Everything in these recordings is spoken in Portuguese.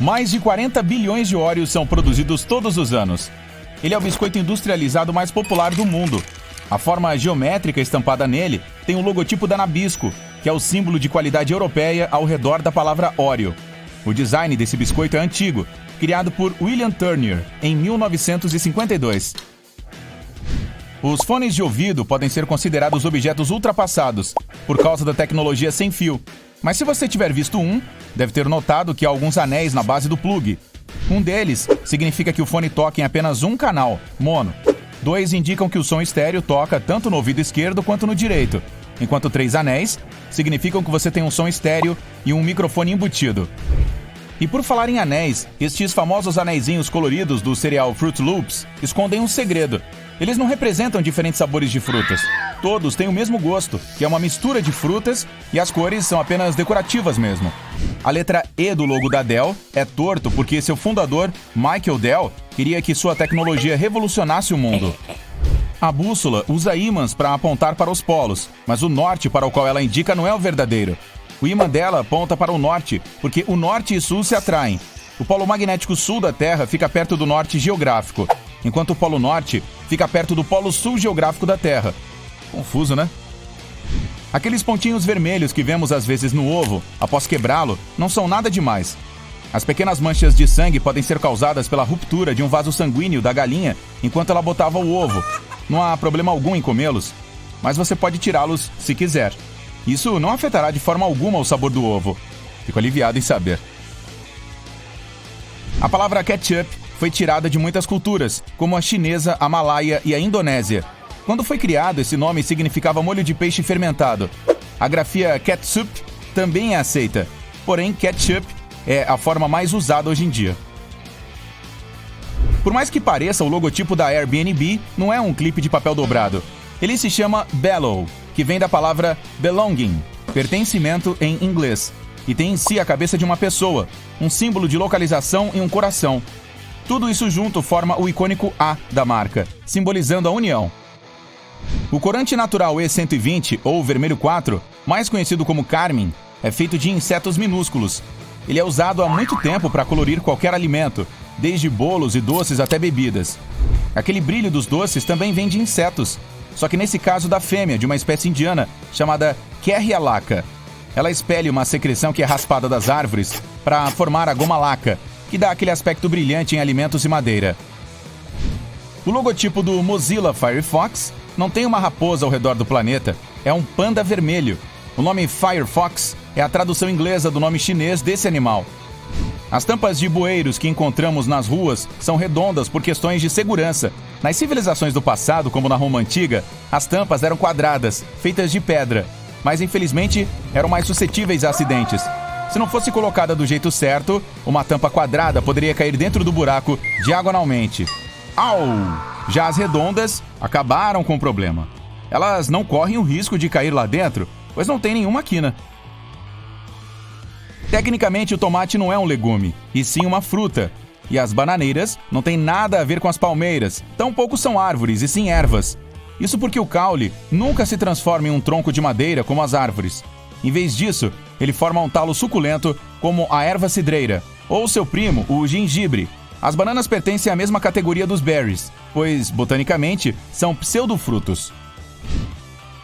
Mais de 40 bilhões de Oreos são produzidos todos os anos. Ele é o biscoito industrializado mais popular do mundo. A forma geométrica estampada nele tem o logotipo da Nabisco, que é o símbolo de qualidade europeia ao redor da palavra Oreo. O design desse biscoito é antigo, criado por William Turner em 1952. Os fones de ouvido podem ser considerados objetos ultrapassados por causa da tecnologia sem fio. Mas se você tiver visto um, deve ter notado que há alguns anéis na base do plug. Um deles significa que o fone toca em apenas um canal, mono. 2 indicam que o som estéreo toca tanto no ouvido esquerdo quanto no direito, enquanto 3 anéis significam que você tem um som estéreo e um microfone embutido. E por falar em anéis, estes famosos anéisinhos coloridos do cereal Fruit Loops escondem um segredo. Eles não representam diferentes sabores de frutas. Todos têm o mesmo gosto, que é uma mistura de frutas, e as cores são apenas decorativas mesmo. A letra E do logo da Dell é torto porque seu fundador, Michael Dell, queria que sua tecnologia revolucionasse o mundo. A bússola usa ímãs para apontar para os polos, mas o norte para o qual ela indica não é o verdadeiro. O ímã dela aponta para o norte, porque o norte e sul se atraem. O polo magnético sul da Terra fica perto do norte geográfico, enquanto o polo norte fica perto do polo sul geográfico da Terra. Confuso, né? Aqueles pontinhos vermelhos que vemos às vezes no ovo, após quebrá-lo, não são nada demais. As pequenas manchas de sangue podem ser causadas pela ruptura de um vaso sanguíneo da galinha enquanto ela botava o ovo. Não há problema algum em comê-los, mas você pode tirá-los se quiser. Isso não afetará de forma alguma o sabor do ovo. Fico aliviado em saber. A palavra ketchup foi tirada de muitas culturas, como a chinesa, a malaia e a indonésia. Quando foi criado, esse nome significava molho de peixe fermentado. A grafia catsup também é aceita, porém ketchup é a forma mais usada hoje em dia. Por mais que pareça, o logotipo da Airbnb não é um clipe de papel dobrado. Ele se chama Bellow, que vem da palavra belonging, pertencimento em inglês, e tem em si a cabeça de uma pessoa, um símbolo de localização e um coração. Tudo isso junto forma o icônico A da marca, simbolizando a união. O corante natural E120, ou vermelho 4, mais conhecido como carmim, é feito de insetos minúsculos. Ele é usado há muito tempo para colorir qualquer alimento, desde bolos e doces até bebidas. Aquele brilho dos doces também vem de insetos, só que nesse caso da fêmea de uma espécie indiana chamada Kerria laca. Ela expele uma secreção que é raspada das árvores para formar a goma laca, que dá aquele aspecto brilhante em alimentos e madeira. O logotipo do Mozilla Firefox não tem uma raposa ao redor do planeta, é um panda vermelho. O nome Firefox é a tradução inglesa do nome chinês desse animal. As tampas de bueiros que encontramos nas ruas são redondas por questões de segurança. Nas civilizações do passado, como na Roma Antiga, as tampas eram quadradas, feitas de pedra, mas infelizmente eram mais suscetíveis a acidentes. Se não fosse colocada do jeito certo, uma tampa quadrada poderia cair dentro do buraco diagonalmente. Au! Já as redondas acabaram com o problema. Elas não correm o risco de cair lá dentro, pois não tem nenhuma quina. Tecnicamente, o tomate não é um legume, e sim uma fruta. E as bananeiras não têm nada a ver com as palmeiras, tampouco são árvores, e sim ervas. Isso porque o caule nunca se transforma em um tronco de madeira como as árvores. Em vez disso, ele forma um talo suculento como a erva cidreira, ou seu primo, o gengibre. As bananas pertencem à mesma categoria dos berries, pois, botanicamente, são pseudofrutos.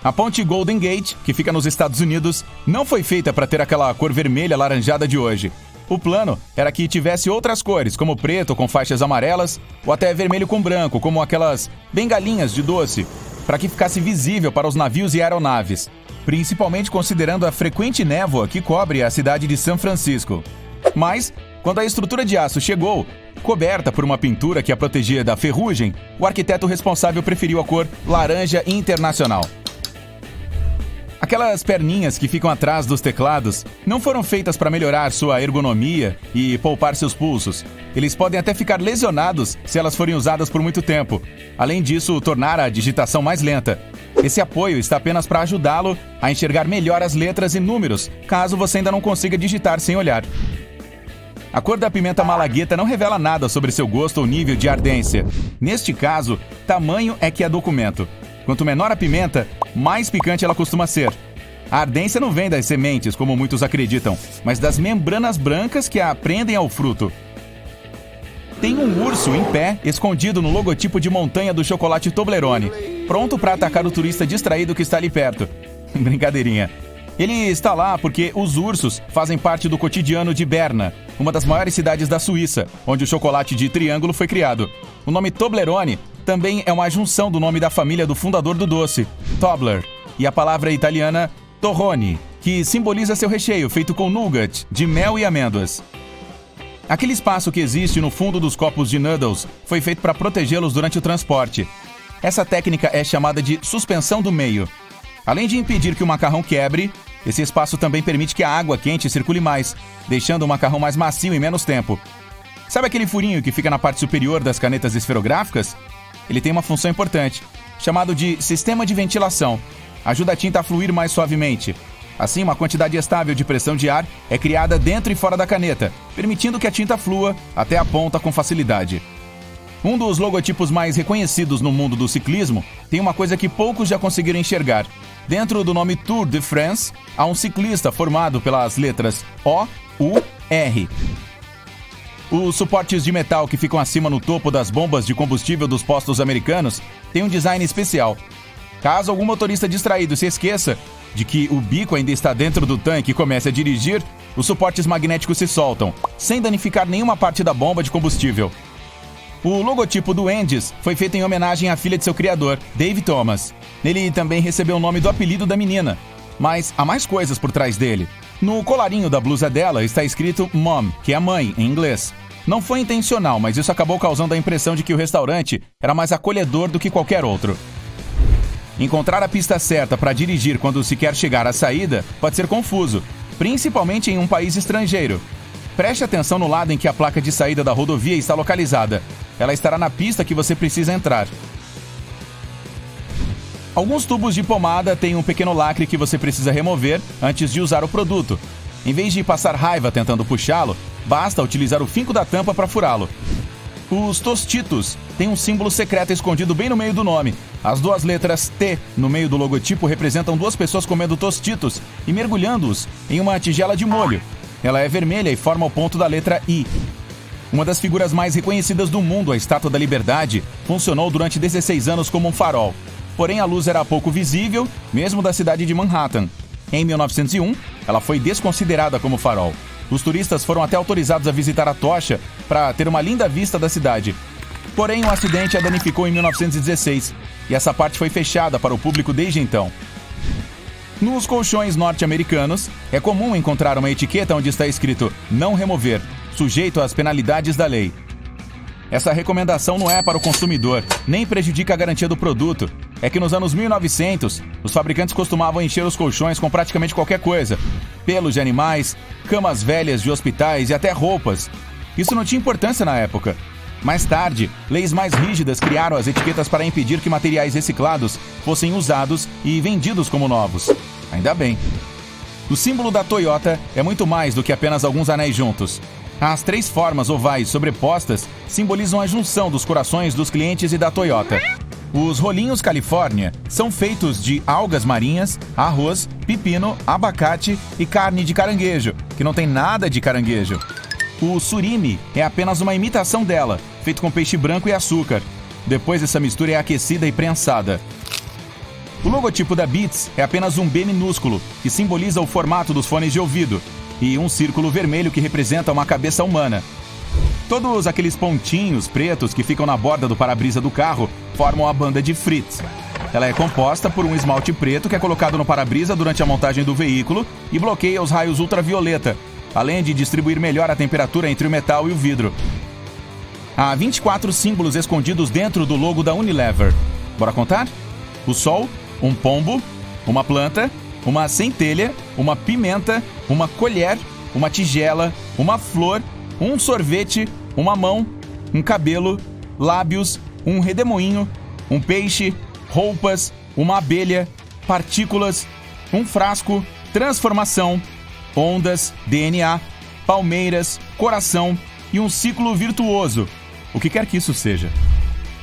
A ponte Golden Gate, que fica nos Estados Unidos, não foi feita para ter aquela cor vermelha alaranjada de hoje. O plano era que tivesse outras cores, como preto com faixas amarelas, ou até vermelho com branco, como aquelas bengalinhas de doce, para que ficasse visível para os navios e aeronaves, principalmente considerando a frequente névoa que cobre a cidade de São Francisco. Mas, quando a estrutura de aço chegou, coberta por uma pintura que a protegia da ferrugem, o arquiteto responsável preferiu a cor laranja internacional. Aquelas perninhas que ficam atrás dos teclados não foram feitas para melhorar sua ergonomia e poupar seus pulsos. Eles podem até ficar lesionados se elas forem usadas por muito tempo. Além disso, tornar a digitação mais lenta. Esse apoio está apenas para ajudá-lo a enxergar melhor as letras e números, caso você ainda não consiga digitar sem olhar. A cor da pimenta malagueta não revela nada sobre seu gosto ou nível de ardência. Neste caso, tamanho é que é documento. Quanto menor a pimenta, mais picante ela costuma ser. A ardência não vem das sementes, como muitos acreditam, mas das membranas brancas que a prendem ao fruto. Tem um urso em pé, escondido no logotipo de montanha do chocolate Toblerone, pronto para atacar o turista distraído que está ali perto. Brincadeirinha. Ele está lá porque os ursos fazem parte do cotidiano de Berna, uma das maiores cidades da Suíça, onde o chocolate de triângulo foi criado. O nome Toblerone também é uma junção do nome da família do fundador do doce, Tobler, e a palavra italiana torrone, que simboliza seu recheio feito com nougat, de mel e amêndoas. Aquele espaço que existe no fundo dos copos de noodles foi feito para protegê-los durante o transporte. Essa técnica é chamada de suspensão do meio. Além de impedir que o macarrão quebre, esse espaço também permite que a água quente circule mais, deixando o macarrão mais macio em menos tempo. Sabe aquele furinho que fica na parte superior das canetas esferográficas? Ele tem uma função importante, chamado de sistema de ventilação. Ajuda a tinta a fluir mais suavemente. Assim, uma quantidade estável de pressão de ar é criada dentro e fora da caneta, permitindo que a tinta flua até a ponta com facilidade. Um dos logotipos mais reconhecidos no mundo do ciclismo tem uma coisa que poucos já conseguiram enxergar. Dentro do nome Tour de France, há um ciclista formado pelas letras O, U, R. Os suportes de metal que ficam acima no topo das bombas de combustível dos postos americanos têm um design especial. Caso algum motorista distraído se esqueça de que o bico ainda está dentro do tanque e comece a dirigir, os suportes magnéticos se soltam, sem danificar nenhuma parte da bomba de combustível. O logotipo do Wendy's foi feito em homenagem à filha de seu criador, Dave Thomas. Ele também recebeu o nome do apelido da menina, mas há mais coisas por trás dele. No colarinho da blusa dela está escrito Mom, que é mãe, em inglês. Não foi intencional, mas isso acabou causando a impressão de que o restaurante era mais acolhedor do que qualquer outro. Encontrar a pista certa para dirigir quando se quer chegar à saída pode ser confuso, principalmente em um país estrangeiro. Preste atenção no lado em que a placa de saída da rodovia está localizada. Ela estará na pista que você precisa entrar. Alguns tubos de pomada têm um pequeno lacre que você precisa remover antes de usar o produto. Em vez de passar raiva tentando puxá-lo, basta utilizar o finco da tampa para furá-lo. Os Tostitos têm um símbolo secreto escondido bem no meio do nome. As duas letras T no meio do logotipo representam duas pessoas comendo Tostitos e mergulhando-os em uma tigela de molho. Ela é vermelha e forma o ponto da letra I. Uma das figuras mais reconhecidas do mundo, a Estátua da Liberdade, funcionou durante 16 anos como um farol. Porém, a luz era pouco visível, mesmo da cidade de Manhattan. Em 1901, ela foi desconsiderada como farol. Os turistas foram até autorizados a visitar a tocha para ter uma linda vista da cidade. Porém, um acidente a danificou em 1916 e essa parte foi fechada para o público desde então. Nos colchões norte-americanos, é comum encontrar uma etiqueta onde está escrito "não remover", sujeito às penalidades da lei. Essa recomendação não é para o consumidor, nem prejudica a garantia do produto. É que nos anos 1900, os fabricantes costumavam encher os colchões com praticamente qualquer coisa. Pelos de animais, camas velhas de hospitais e até roupas. Isso não tinha importância na época. Mais tarde, leis mais rígidas criaram as etiquetas para impedir que materiais reciclados fossem usados e vendidos como novos. Ainda bem. O símbolo da Toyota é muito mais do que apenas alguns anéis juntos. As três formas ovais sobrepostas simbolizam a junção dos corações dos clientes e da Toyota. Os rolinhos Califórnia são feitos de algas marinhas, arroz, pepino, abacate e carne de caranguejo, que não tem nada de caranguejo. O surimi é apenas uma imitação dela, feito com peixe branco e açúcar. Depois essa mistura é aquecida e prensada. O logotipo da Beats é apenas um B minúsculo, que simboliza o formato dos fones de ouvido, e um círculo vermelho que representa uma cabeça humana. Todos aqueles pontinhos pretos que ficam na borda do para-brisa do carro formam a banda de Fritz. Ela é composta por um esmalte preto que é colocado no para-brisa durante a montagem do veículo e bloqueia os raios ultravioleta, além de distribuir melhor a temperatura entre o metal e o vidro. Há 24 símbolos escondidos dentro do logo da Unilever. Bora contar? O sol, um pombo, uma planta, uma centelha, uma pimenta, uma colher, uma tigela, uma flor, um sorvete, uma mão, um cabelo, lábios, um redemoinho, um peixe, roupas, uma abelha, partículas, um frasco, transformação, ondas, DNA, palmeiras, coração e um ciclo virtuoso, o que quer que isso seja.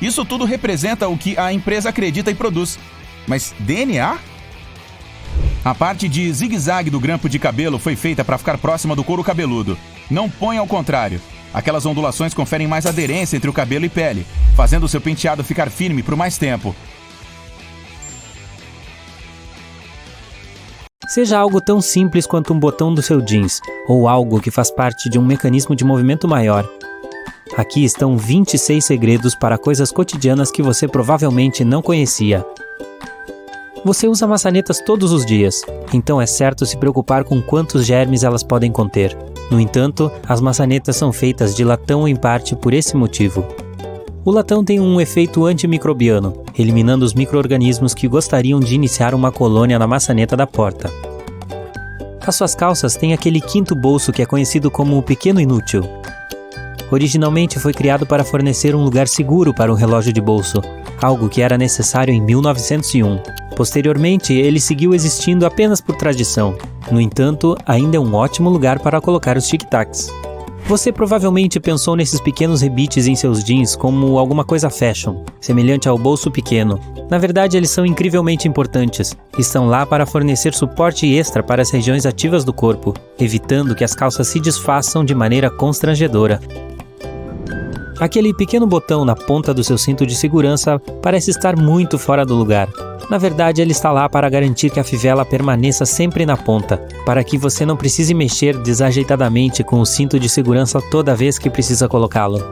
Isso tudo representa o que a empresa acredita e produz. Mas DNA? A parte de zigue-zague do grampo de cabelo foi feita para ficar próxima do couro cabeludo. Não põe ao contrário. Aquelas ondulações conferem mais aderência entre o cabelo e pele, fazendo o seu penteado ficar firme por mais tempo. Seja algo tão simples quanto um botão do seu jeans, ou algo que faz parte de um mecanismo de movimento maior. Aqui estão 26 segredos para coisas cotidianas que você provavelmente não conhecia. Você usa maçanetas todos os dias, então é certo se preocupar com quantos germes elas podem conter. No entanto, as maçanetas são feitas de latão em parte por esse motivo. O latão tem um efeito antimicrobiano, eliminando os micro-organismos que gostariam de iniciar uma colônia na maçaneta da porta. As suas calças têm aquele quinto bolso que é conhecido como o pequeno inútil. Originalmente foi criado para fornecer um lugar seguro para o relógio de bolso, algo que era necessário em 1901. Posteriormente, ele seguiu existindo apenas por tradição. No entanto, ainda é um ótimo lugar para colocar os tic-tacs. Você provavelmente pensou nesses pequenos rebites em seus jeans como alguma coisa fashion, semelhante ao bolso pequeno. Na verdade, eles são incrivelmente importantes. Estão lá para fornecer suporte extra para as regiões ativas do corpo, evitando que as calças se desfaçam de maneira constrangedora. Aquele pequeno botão na ponta do seu cinto de segurança parece estar muito fora do lugar. Na verdade, ele está lá para garantir que a fivela permaneça sempre na ponta, para que você não precise mexer desajeitadamente com o cinto de segurança toda vez que precisa colocá-lo.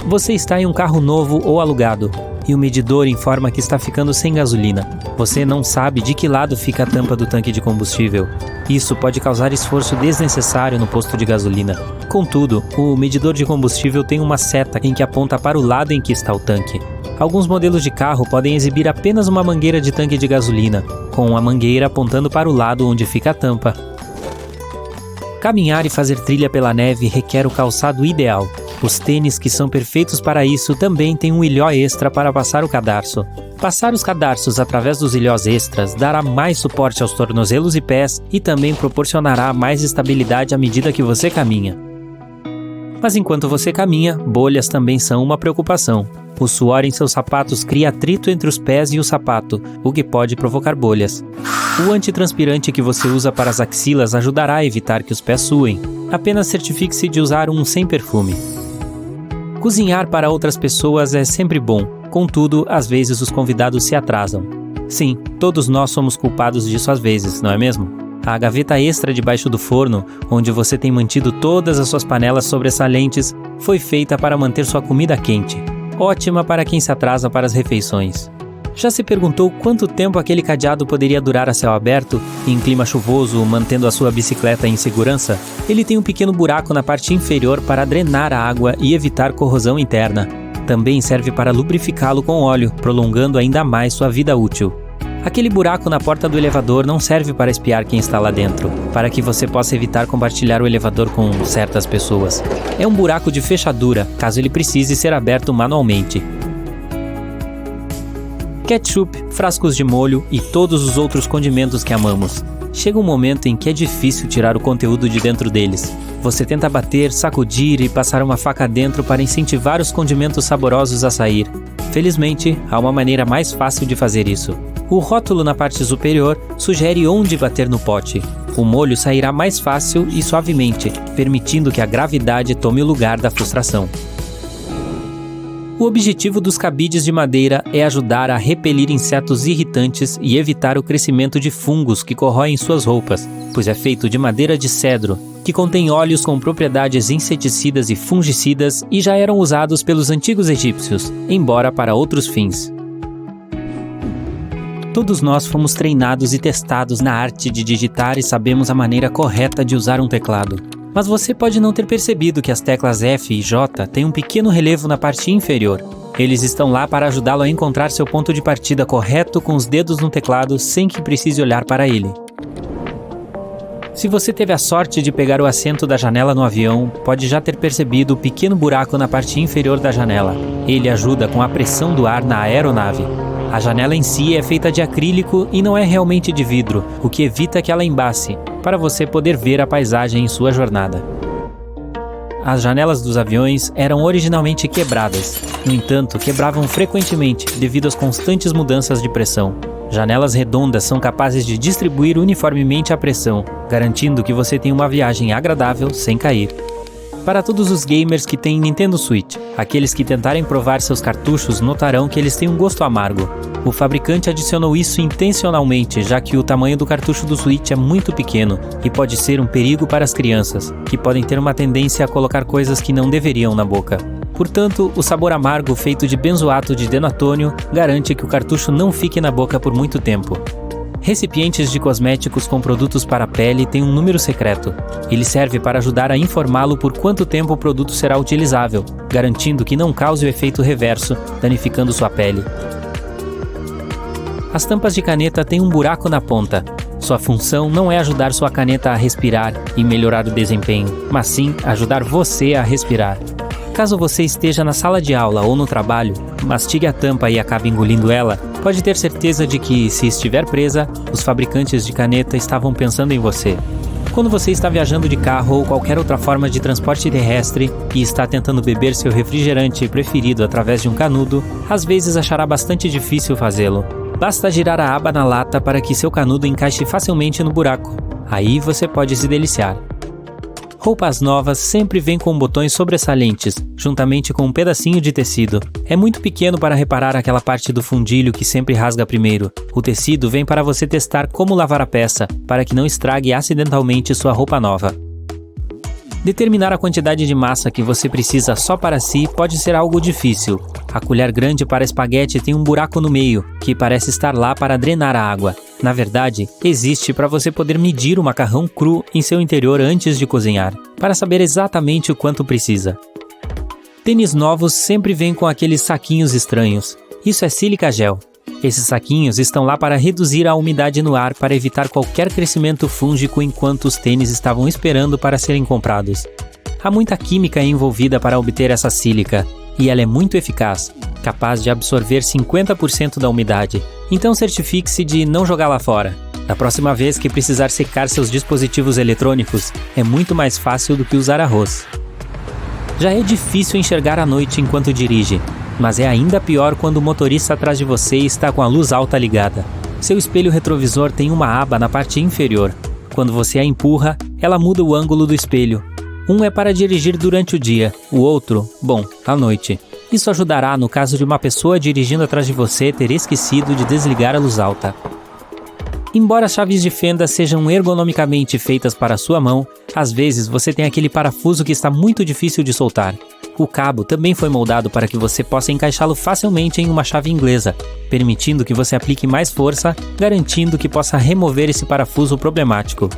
Você está em um carro novo ou alugado, e o medidor informa que está ficando sem gasolina. Você não sabe de que lado fica a tampa do tanque de combustível. Isso pode causar esforço desnecessário no posto de gasolina. Contudo, o medidor de combustível tem uma seta em que aponta para o lado em que está o tanque. Alguns modelos de carro podem exibir apenas uma mangueira de tanque de gasolina, com a mangueira apontando para o lado onde fica a tampa. Caminhar e fazer trilha pela neve requer o calçado ideal. Os tênis que são perfeitos para isso também têm um ilhó extra para passar o cadarço. Passar os cadarços através dos ilhós extras dará mais suporte aos tornozelos e pés e também proporcionará mais estabilidade à medida que você caminha. Mas enquanto você caminha, bolhas também são uma preocupação. O suor em seus sapatos cria atrito entre os pés e o sapato, o que pode provocar bolhas. O antitranspirante que você usa para as axilas ajudará a evitar que os pés suem. Apenas certifique-se de usar um sem perfume. Cozinhar para outras pessoas é sempre bom, contudo, às vezes os convidados se atrasam. Sim, todos nós somos culpados disso às vezes, não é mesmo? A gaveta extra debaixo do forno, onde você tem mantido todas as suas panelas sobressalentes, foi feita para manter sua comida quente. Ótima para quem se atrasa para as refeições. Já se perguntou quanto tempo aquele cadeado poderia durar a céu aberto, em clima chuvoso, mantendo a sua bicicleta em segurança? Ele tem um pequeno buraco na parte inferior para drenar a água e evitar corrosão interna. Também serve para lubrificá-lo com óleo, prolongando ainda mais sua vida útil. Aquele buraco na porta do elevador não serve para espiar quem está lá dentro, para que você possa evitar compartilhar o elevador com certas pessoas. É um buraco de fechadura, caso ele precise ser aberto manualmente. Ketchup, frascos de molho e todos os outros condimentos que amamos. Chega um momento em que é difícil tirar o conteúdo de dentro deles. Você tenta bater, sacudir e passar uma faca dentro para incentivar os condimentos saborosos a sair. Felizmente, há uma maneira mais fácil de fazer isso. O rótulo na parte superior sugere onde bater no pote. O molho sairá mais fácil e suavemente, permitindo que a gravidade tome o lugar da frustração. O objetivo dos cabides de madeira é ajudar a repelir insetos irritantes e evitar o crescimento de fungos que corroem suas roupas, pois é feito de madeira de cedro, que contém óleos com propriedades inseticidas e fungicidas e já eram usados pelos antigos egípcios, embora para outros fins. Todos nós fomos treinados e testados na arte de digitar e sabemos a maneira correta de usar um teclado. Mas você pode não ter percebido que as teclas F e J têm um pequeno relevo na parte inferior. Eles estão lá para ajudá-lo a encontrar seu ponto de partida correto com os dedos no teclado sem que precise olhar para ele. Se você teve a sorte de pegar o assento da janela no avião, pode já ter percebido o pequeno buraco na parte inferior da janela. Ele ajuda com a pressão do ar na aeronave. A janela em si é feita de acrílico e não é realmente de vidro, o que evita que ela embace, para você poder ver a paisagem em sua jornada. As janelas dos aviões eram originalmente quebradas. No entanto, quebravam frequentemente devido às constantes mudanças de pressão. Janelas redondas são capazes de distribuir uniformemente a pressão, garantindo que você tenha uma viagem agradável sem cair. Para todos os gamers que têm Nintendo Switch, aqueles que tentarem provar seus cartuchos notarão que eles têm um gosto amargo. O fabricante adicionou isso intencionalmente, já que o tamanho do cartucho do Switch é muito pequeno e pode ser um perigo para as crianças, que podem ter uma tendência a colocar coisas que não deveriam na boca. Portanto, o sabor amargo feito de benzoato de denatônio garante que o cartucho não fique na boca por muito tempo. Recipientes de cosméticos com produtos para a pele têm um número secreto. Ele serve para ajudar a informá-lo por quanto tempo o produto será utilizável, garantindo que não cause o efeito reverso, danificando sua pele. As tampas de caneta têm um buraco na ponta. Sua função não é ajudar sua caneta a respirar e melhorar o desempenho, mas sim ajudar você a respirar. Caso você esteja na sala de aula ou no trabalho, mastigue a tampa e acabe engolindo ela, pode ter certeza de que, se estiver presa, os fabricantes de caneta estavam pensando em você. Quando você está viajando de carro ou qualquer outra forma de transporte terrestre e está tentando beber seu refrigerante preferido através de um canudo, às vezes achará bastante difícil fazê-lo. Basta girar a aba na lata para que seu canudo encaixe facilmente no buraco. Aí você pode se deliciar. Roupas novas sempre vêm com botões sobressalentes, juntamente com um pedacinho de tecido. É muito pequeno para reparar aquela parte do fundilho que sempre rasga primeiro. O tecido vem para você testar como lavar a peça, para que não estrague acidentalmente sua roupa nova. Determinar a quantidade de massa que você precisa só para si pode ser algo difícil. A colher grande para espaguete tem um buraco no meio, que parece estar lá para drenar a água. Na verdade, existe para você poder medir o macarrão cru em seu interior antes de cozinhar, para saber exatamente o quanto precisa. Tênis novos sempre vêm com aqueles saquinhos estranhos. Isso é sílica gel. Esses saquinhos estão lá para reduzir a umidade no ar para evitar qualquer crescimento fúngico enquanto os tênis estavam esperando para serem comprados. Há muita química envolvida para obter essa sílica, e ela é muito eficaz, capaz de absorver 50% da umidade. Então certifique-se de não jogá-la fora. Da próxima vez que precisar secar seus dispositivos eletrônicos, é muito mais fácil do que usar arroz. Já é difícil enxergar à noite enquanto dirige, mas é ainda pior quando o motorista atrás de você está com a luz alta ligada. Seu espelho retrovisor tem uma aba na parte inferior. Quando você a empurra, ela muda o ângulo do espelho. Um é para dirigir durante o dia, o outro, à noite. Isso ajudará no caso de uma pessoa dirigindo atrás de você ter esquecido de desligar a luz alta. Embora as chaves de fenda sejam ergonomicamente feitas para a sua mão, às vezes você tem aquele parafuso que está muito difícil de soltar. O cabo também foi moldado para que você possa encaixá-lo facilmente em uma chave inglesa, permitindo que você aplique mais força, garantindo que possa remover esse parafuso problemático.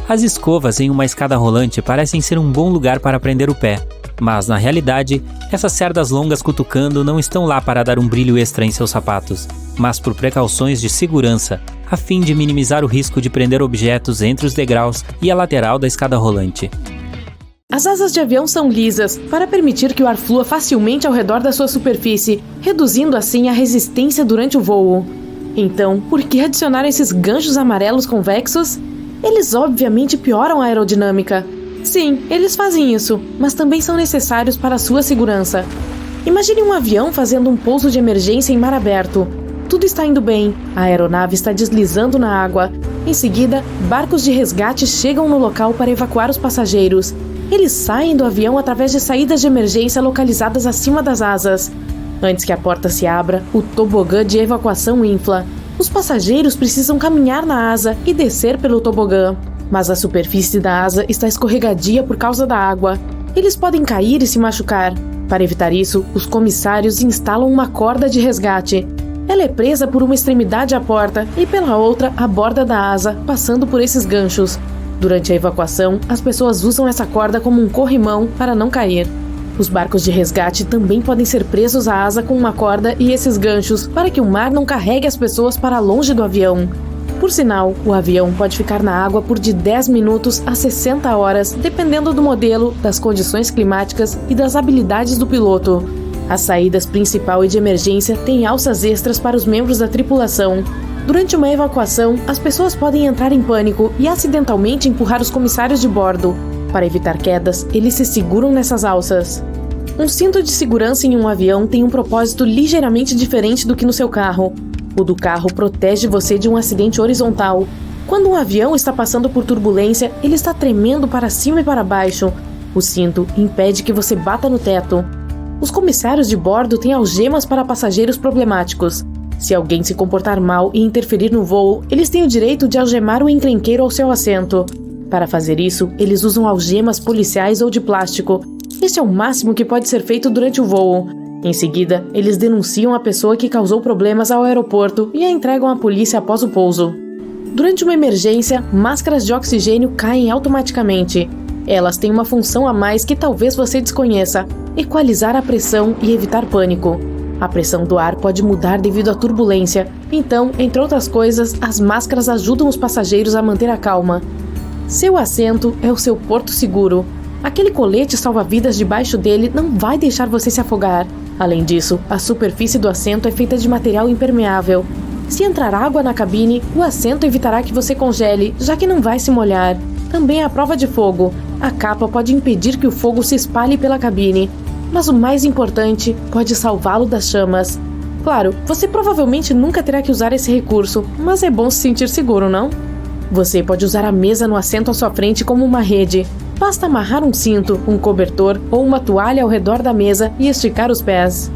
As escovas em uma escada rolante parecem ser um bom lugar para prender o pé, mas na realidade, essas cerdas longas cutucando não estão lá para dar um brilho extra em seus sapatos, mas por precauções de segurança, a fim de minimizar o risco de prender objetos entre os degraus e a lateral da escada rolante. As asas de avião são lisas, para permitir que o ar flua facilmente ao redor da sua superfície, reduzindo assim a resistência durante o voo. Então, por que adicionar esses ganchos amarelos convexos? Eles obviamente pioram a aerodinâmica. Sim, eles fazem isso, mas também são necessários para a sua segurança. Imagine um avião fazendo um pouso de emergência em mar aberto. Tudo está indo bem, a aeronave está deslizando na água. Em seguida, barcos de resgate chegam no local para evacuar os passageiros. Eles saem do avião através de saídas de emergência localizadas acima das asas. Antes que a porta se abra, o tobogã de evacuação infla. Os passageiros precisam caminhar na asa e descer pelo tobogã. Mas a superfície da asa está escorregadia por causa da água. Eles podem cair e se machucar. Para evitar isso, os comissários instalam uma corda de resgate. Ela é presa por uma extremidade à porta e pela outra à borda da asa, passando por esses ganchos. Durante a evacuação, as pessoas usam essa corda como um corrimão para não cair. Os barcos de resgate também podem ser presos à asa com uma corda e esses ganchos para que o mar não carregue as pessoas para longe do avião. Por sinal, o avião pode ficar na água por de 10 minutos a 60 horas, dependendo do modelo, das condições climáticas e das habilidades do piloto. As saídas principal e de emergência têm alças extras para os membros da tripulação. Durante uma evacuação, as pessoas podem entrar em pânico e acidentalmente empurrar os comissários de bordo. Para evitar quedas, eles se seguram nessas alças. Um cinto de segurança em um avião tem um propósito ligeiramente diferente do que no seu carro. O do carro protege você de um acidente horizontal. Quando um avião está passando por turbulência, ele está tremendo para cima e para baixo. O cinto impede que você bata no teto. Os comissários de bordo têm algemas para passageiros problemáticos. Se alguém se comportar mal e interferir no voo, eles têm o direito de algemar o encrenqueiro ao seu assento. Para fazer isso, eles usam algemas policiais ou de plástico. Este é o máximo que pode ser feito durante o voo. Em seguida, eles denunciam a pessoa que causou problemas ao aeroporto e a entregam à polícia após o pouso. Durante uma emergência, máscaras de oxigênio caem automaticamente. Elas têm uma função a mais que talvez você desconheça: equalizar a pressão e evitar pânico. A pressão do ar pode mudar devido à turbulência, então, entre outras coisas, as máscaras ajudam os passageiros a manter a calma. Seu assento é o seu porto seguro. Aquele colete salva-vidas debaixo dele não vai deixar você se afogar. Além disso, a superfície do assento é feita de material impermeável. Se entrar água na cabine, o assento evitará que você congele, já que não vai se molhar. Também à prova de fogo. A capa pode impedir que o fogo se espalhe pela cabine. Mas o mais importante, pode salvá-lo das chamas. Claro, você provavelmente nunca terá que usar esse recurso, mas é bom se sentir seguro, não? Você pode usar a mesa no assento à sua frente como uma rede. Basta amarrar um cinto, um cobertor ou uma toalha ao redor da mesa e esticar os pés.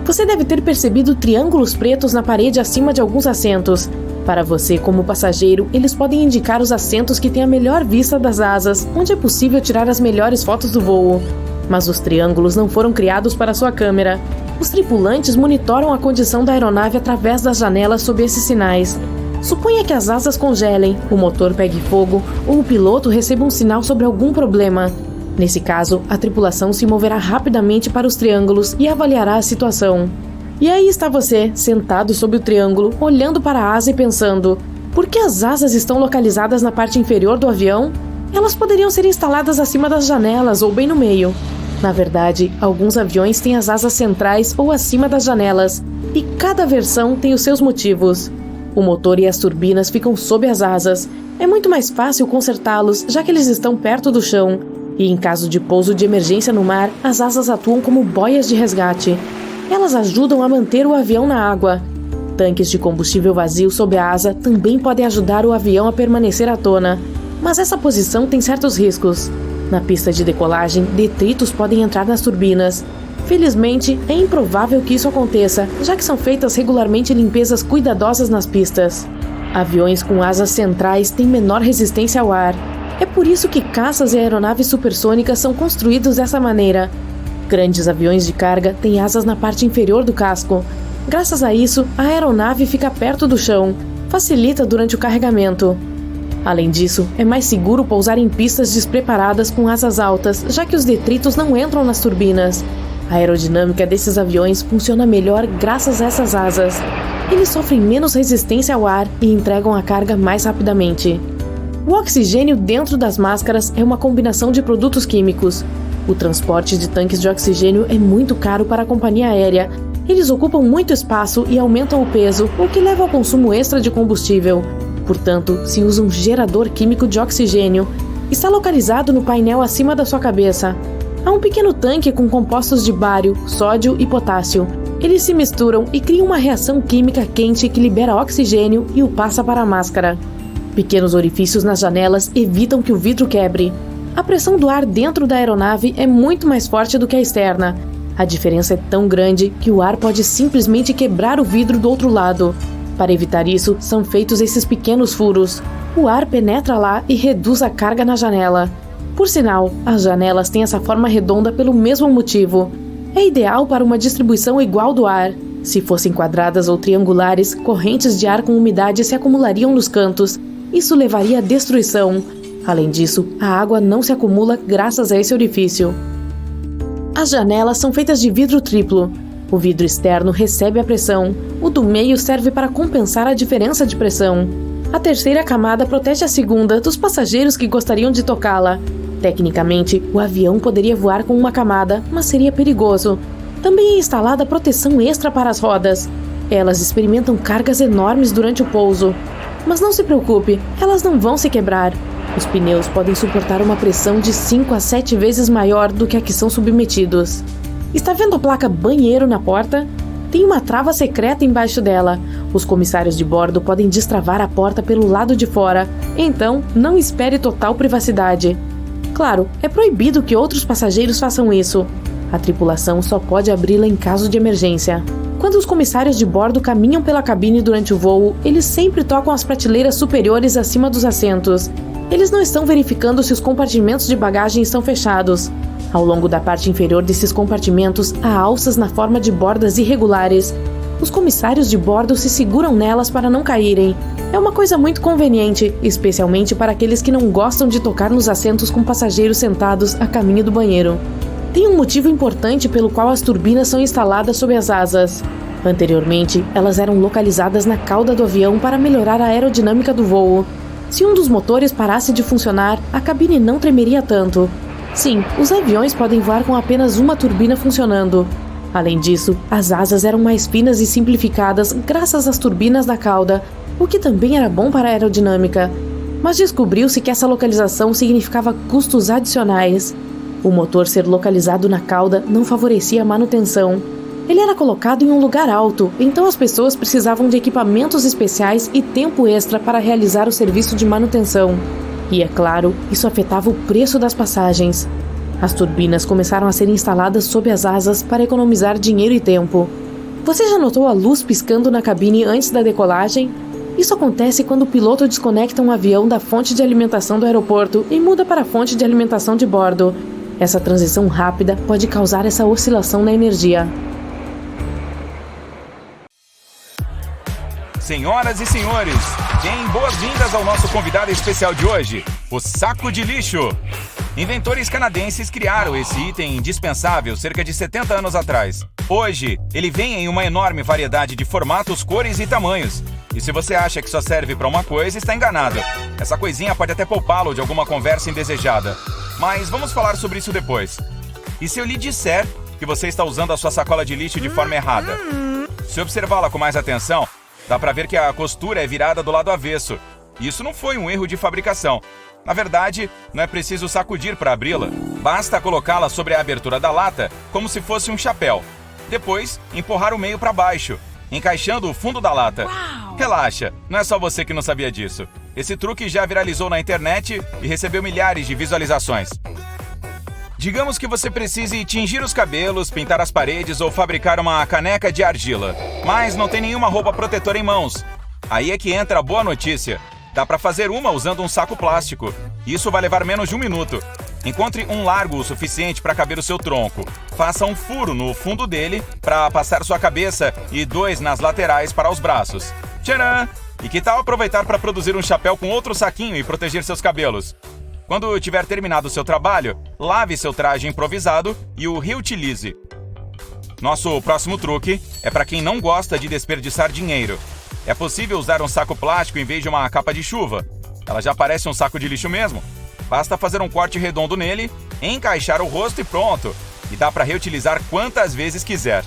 Você deve ter percebido triângulos pretos na parede acima de alguns assentos. Para você, como passageiro, eles podem indicar os assentos que têm a melhor vista das asas, onde é possível tirar as melhores fotos do voo. Mas os triângulos não foram criados para sua câmera. Os tripulantes monitoram a condição da aeronave através das janelas sob esses sinais. Suponha que as asas congelem, o motor pegue fogo ou o piloto receba um sinal sobre algum problema. Nesse caso, a tripulação se moverá rapidamente para os triângulos e avaliará a situação. E aí está você, sentado sob o triângulo, olhando para a asa e pensando: por que as asas estão localizadas na parte inferior do avião? Elas poderiam ser instaladas acima das janelas ou bem no meio. Na verdade, alguns aviões têm as asas centrais ou acima das janelas, e cada versão tem os seus motivos. O motor e as turbinas ficam sob as asas. É muito mais fácil consertá-los, já que eles estão perto do chão. E em caso de pouso de emergência no mar, as asas atuam como boias de resgate. Elas ajudam a manter o avião na água. Tanques de combustível vazio sob a asa também podem ajudar o avião a permanecer à tona. Mas essa posição tem certos riscos. Na pista de decolagem, detritos podem entrar nas turbinas. Felizmente, é improvável que isso aconteça, já que são feitas regularmente limpezas cuidadosas nas pistas. Aviões com asas centrais têm menor resistência ao ar. É por isso que caças e aeronaves supersônicas são construídos dessa maneira. Grandes aviões de carga têm asas na parte inferior do casco. Graças a isso, a aeronave fica perto do chão. Facilita durante o carregamento. Além disso, é mais seguro pousar em pistas despreparadas com asas altas, já que os detritos não entram nas turbinas. A aerodinâmica desses aviões funciona melhor graças a essas asas. Eles sofrem menos resistência ao ar e entregam a carga mais rapidamente. O oxigênio dentro das máscaras é uma combinação de produtos químicos. O transporte de tanques de oxigênio é muito caro para a companhia aérea. Eles ocupam muito espaço e aumentam o peso, o que leva ao consumo extra de combustível. Portanto, se usa um gerador químico de oxigênio. Está localizado no painel acima da sua cabeça. Há um pequeno tanque com compostos de bário, sódio e potássio. Eles se misturam e criam uma reação química quente que libera oxigênio e o passa para a máscara. Pequenos orifícios nas janelas evitam que o vidro quebre. A pressão do ar dentro da aeronave é muito mais forte do que a externa. A diferença é tão grande que o ar pode simplesmente quebrar o vidro do outro lado. Para evitar isso, são feitos esses pequenos furos. O ar penetra lá e reduz a carga na janela. Por sinal, as janelas têm essa forma redonda pelo mesmo motivo. É ideal para uma distribuição igual do ar. Se fossem quadradas ou triangulares, correntes de ar com umidade se acumulariam nos cantos. Isso levaria à destruição. Além disso, a água não se acumula graças a esse orifício. As janelas são feitas de vidro triplo. O vidro externo recebe a pressão. O do meio serve para compensar a diferença de pressão. A terceira camada protege a segunda dos passageiros que gostariam de tocá-la. Tecnicamente, o avião poderia voar com uma camada, mas seria perigoso. Também é instalada proteção extra para as rodas. Elas experimentam cargas enormes durante o pouso. Mas não se preocupe, elas não vão se quebrar. Os pneus podem suportar uma pressão de 5 a 7 vezes maior do que a que são submetidos. Está vendo a placa banheiro na porta? Tem uma trava secreta embaixo dela. Os comissários de bordo podem destravar a porta pelo lado de fora, então não espere total privacidade. Claro, é proibido que outros passageiros façam isso. A tripulação só pode abri-la em caso de emergência. Quando os comissários de bordo caminham pela cabine durante o voo, eles sempre tocam as prateleiras superiores acima dos assentos. Eles não estão verificando se os compartimentos de bagagem estão fechados. Ao longo da parte inferior desses compartimentos, há alças na forma de bordas irregulares. Os comissários de bordo se seguram nelas para não caírem. É uma coisa muito conveniente, especialmente para aqueles que não gostam de tocar nos assentos com passageiros sentados a caminho do banheiro. Tem um motivo importante pelo qual as turbinas são instaladas sob as asas. Anteriormente, elas eram localizadas na cauda do avião para melhorar a aerodinâmica do voo. Se um dos motores parasse de funcionar, a cabine não tremeria tanto. Sim, os aviões podem voar com apenas uma turbina funcionando. Além disso, as asas eram mais finas e simplificadas graças às turbinas da cauda, o que também era bom para a aerodinâmica. Mas descobriu-se que essa localização significava custos adicionais. O motor ser localizado na cauda não favorecia a manutenção. Ele era colocado em um lugar alto, então as pessoas precisavam de equipamentos especiais e tempo extra para realizar o serviço de manutenção. E é claro, isso afetava o preço das passagens. As turbinas começaram a ser instaladas sob as asas para economizar dinheiro e tempo. Você já notou a luz piscando na cabine antes da decolagem? Isso acontece quando o piloto desconecta um avião da fonte de alimentação do aeroporto e muda para a fonte de alimentação de bordo. Essa transição rápida pode causar essa oscilação na energia. Senhoras e senhores, deem boas-vindas ao nosso convidado especial de hoje, o saco de lixo. Inventores canadenses criaram esse item indispensável cerca de 70 anos atrás. Hoje, ele vem em uma enorme variedade de formatos, cores e tamanhos. E se você acha que só serve para uma coisa, está enganado. Essa coisinha pode até poupá-lo de alguma conversa indesejada. Mas vamos falar sobre isso depois. E se eu lhe disser que você está usando a sua sacola de lixo de forma errada? Se observá-la com mais atenção, dá para ver que a costura é virada do lado avesso. Isso não foi um erro de fabricação. Na verdade, não é preciso sacudir para abri-la. Basta colocá-la sobre a abertura da lata, como se fosse um chapéu. Depois, empurrar o meio para baixo, encaixando o fundo da lata. Relaxa, não é só você que não sabia disso. Esse truque já viralizou na internet e recebeu milhares de visualizações. Digamos que você precise tingir os cabelos, pintar as paredes ou fabricar uma caneca de argila, mas não tem nenhuma roupa protetora em mãos. Aí é que entra a boa notícia. Dá para fazer uma usando um saco plástico. Isso vai levar menos de 1 minuto. Encontre um largo o suficiente para caber o seu tronco. Faça um furo no fundo dele para passar sua cabeça e 2 nas laterais para os braços. Tcharam! E que tal aproveitar para produzir um chapéu com outro saquinho e proteger seus cabelos? Quando tiver terminado o seu trabalho, lave seu traje improvisado e o reutilize. Nosso próximo truque é para quem não gosta de desperdiçar dinheiro. É possível usar um saco plástico em vez de uma capa de chuva. Ela já parece um saco de lixo mesmo. Basta fazer um corte redondo nele, encaixar o rosto e pronto. E dá para reutilizar quantas vezes quiser.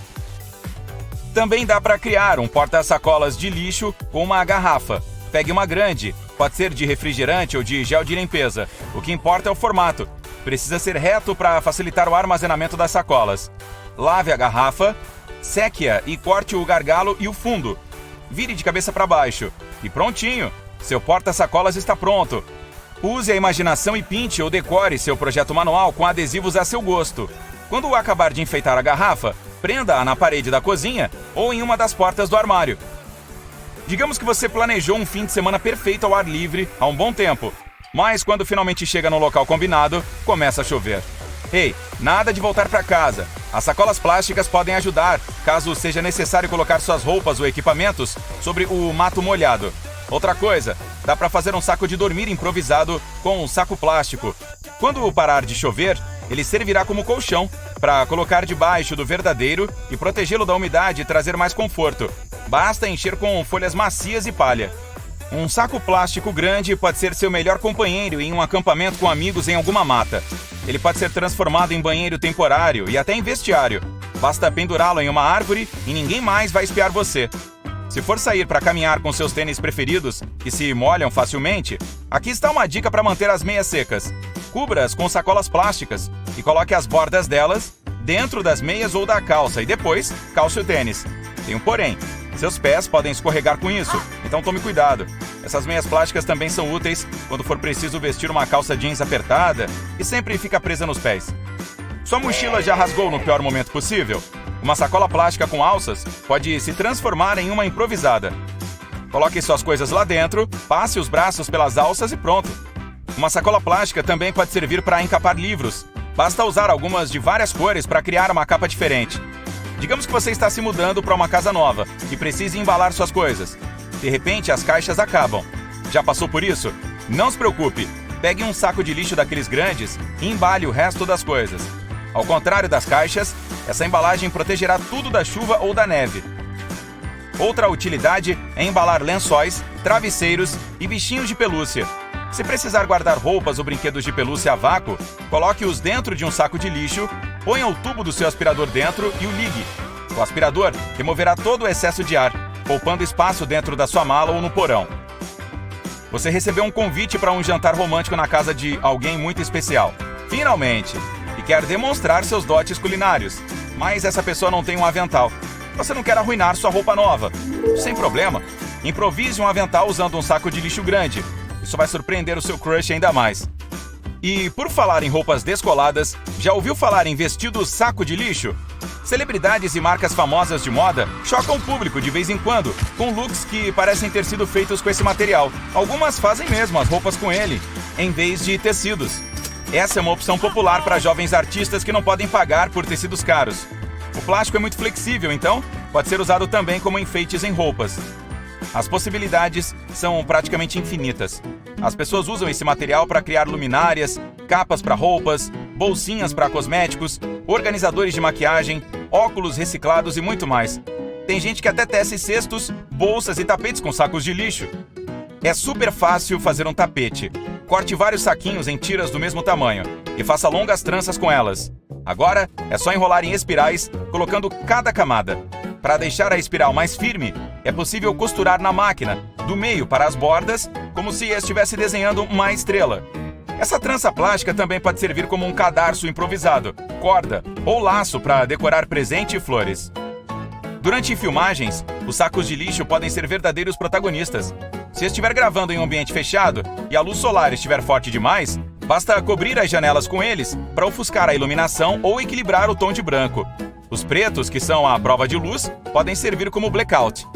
Também dá para criar um porta-sacolas de lixo com uma garrafa. Pegue uma grande, pode ser de refrigerante ou de gel de limpeza. O que importa é o formato. Precisa ser reto para facilitar o armazenamento das sacolas. Lave a garrafa, seque-a e corte o gargalo e o fundo. Vire de cabeça para baixo. E prontinho! Seu porta-sacolas está pronto. Use a imaginação e pinte ou decore seu projeto manual com adesivos a seu gosto. Quando acabar de enfeitar a garrafa, prenda-a na parede da cozinha ou em uma das portas do armário. Digamos que você planejou um fim de semana perfeito ao ar livre há um bom tempo, mas quando finalmente chega no local combinado, começa a chover. Ei, nada de voltar para casa. As sacolas plásticas podem ajudar, caso seja necessário colocar suas roupas ou equipamentos sobre o mato molhado. Outra coisa, dá para fazer um saco de dormir improvisado com um saco plástico. Quando parar de chover, ele servirá como colchão para colocar debaixo do verdadeiro e protegê-lo da umidade e trazer mais conforto. Basta encher com folhas macias e palha. Um saco plástico grande pode ser seu melhor companheiro em um acampamento com amigos em alguma mata. Ele pode ser transformado em banheiro temporário e até em vestiário. Basta pendurá-lo em uma árvore e ninguém mais vai espiar você. Se for sair para caminhar com seus tênis preferidos, que se molham facilmente, aqui está uma dica para manter as meias secas. Cubra-as com sacolas plásticas e coloque as bordas delas dentro das meias ou da calça e depois calce o tênis. Tem um porém. Seus pés podem escorregar com isso, então tome cuidado. Essas meias plásticas também são úteis quando for preciso vestir uma calça jeans apertada e sempre fica presa nos pés. Sua mochila já rasgou no pior momento possível? Uma sacola plástica com alças pode se transformar em uma improvisada. Coloque suas coisas lá dentro, passe os braços pelas alças e pronto. Uma sacola plástica também pode servir para encapar livros. Basta usar algumas de várias cores para criar uma capa diferente. Digamos que você está se mudando para uma casa nova e precise embalar suas coisas. De repente, as caixas acabam. Já passou por isso? Não se preocupe. Pegue um saco de lixo daqueles grandes e embale o resto das coisas. Ao contrário das caixas, essa embalagem protegerá tudo da chuva ou da neve. Outra utilidade é embalar lençóis, travesseiros e bichinhos de pelúcia. Se precisar guardar roupas ou brinquedos de pelúcia a vácuo, coloque-os dentro de um saco de lixo, ponha o tubo do seu aspirador dentro e o ligue. O aspirador removerá todo o excesso de ar, poupando espaço dentro da sua mala ou no porão. Você recebeu um convite para um jantar romântico na casa de alguém muito especial. Finalmente! E quer demonstrar seus dotes culinários. Mas essa pessoa não tem um avental. Você não quer arruinar sua roupa nova. Sem problema. Improvise um avental usando um saco de lixo grande. Isso vai surpreender o seu crush ainda mais. E por falar em roupas descoladas, já ouviu falar em vestido saco de lixo? Celebridades e marcas famosas de moda chocam o público de vez em quando, com looks que parecem ter sido feitos com esse material. Algumas fazem mesmo as roupas com ele, em vez de tecidos. Essa é uma opção popular para jovens artistas que não podem pagar por tecidos caros. O plástico é muito flexível, então pode ser usado também como enfeites em roupas. As possibilidades são praticamente infinitas. As pessoas usam esse material para criar luminárias, capas para roupas, bolsinhas para cosméticos, organizadores de maquiagem, óculos reciclados e muito mais. Tem gente que até tece cestos, bolsas e tapetes com sacos de lixo. É super fácil fazer um tapete. Corte vários saquinhos em tiras do mesmo tamanho e faça longas tranças com elas. Agora é só enrolar em espirais, colocando cada camada. Para deixar a espiral mais firme, é possível costurar na máquina, do meio para as bordas, como se estivesse desenhando uma estrela. Essa trança plástica também pode servir como um cadarço improvisado, corda ou laço para decorar presente e flores. Durante filmagens, os sacos de lixo podem ser verdadeiros protagonistas. Se estiver gravando em um ambiente fechado e a luz solar estiver forte demais, basta cobrir as janelas com eles para ofuscar a iluminação ou equilibrar o tom de branco. Os pretos, que são a prova de luz, podem servir como blackout.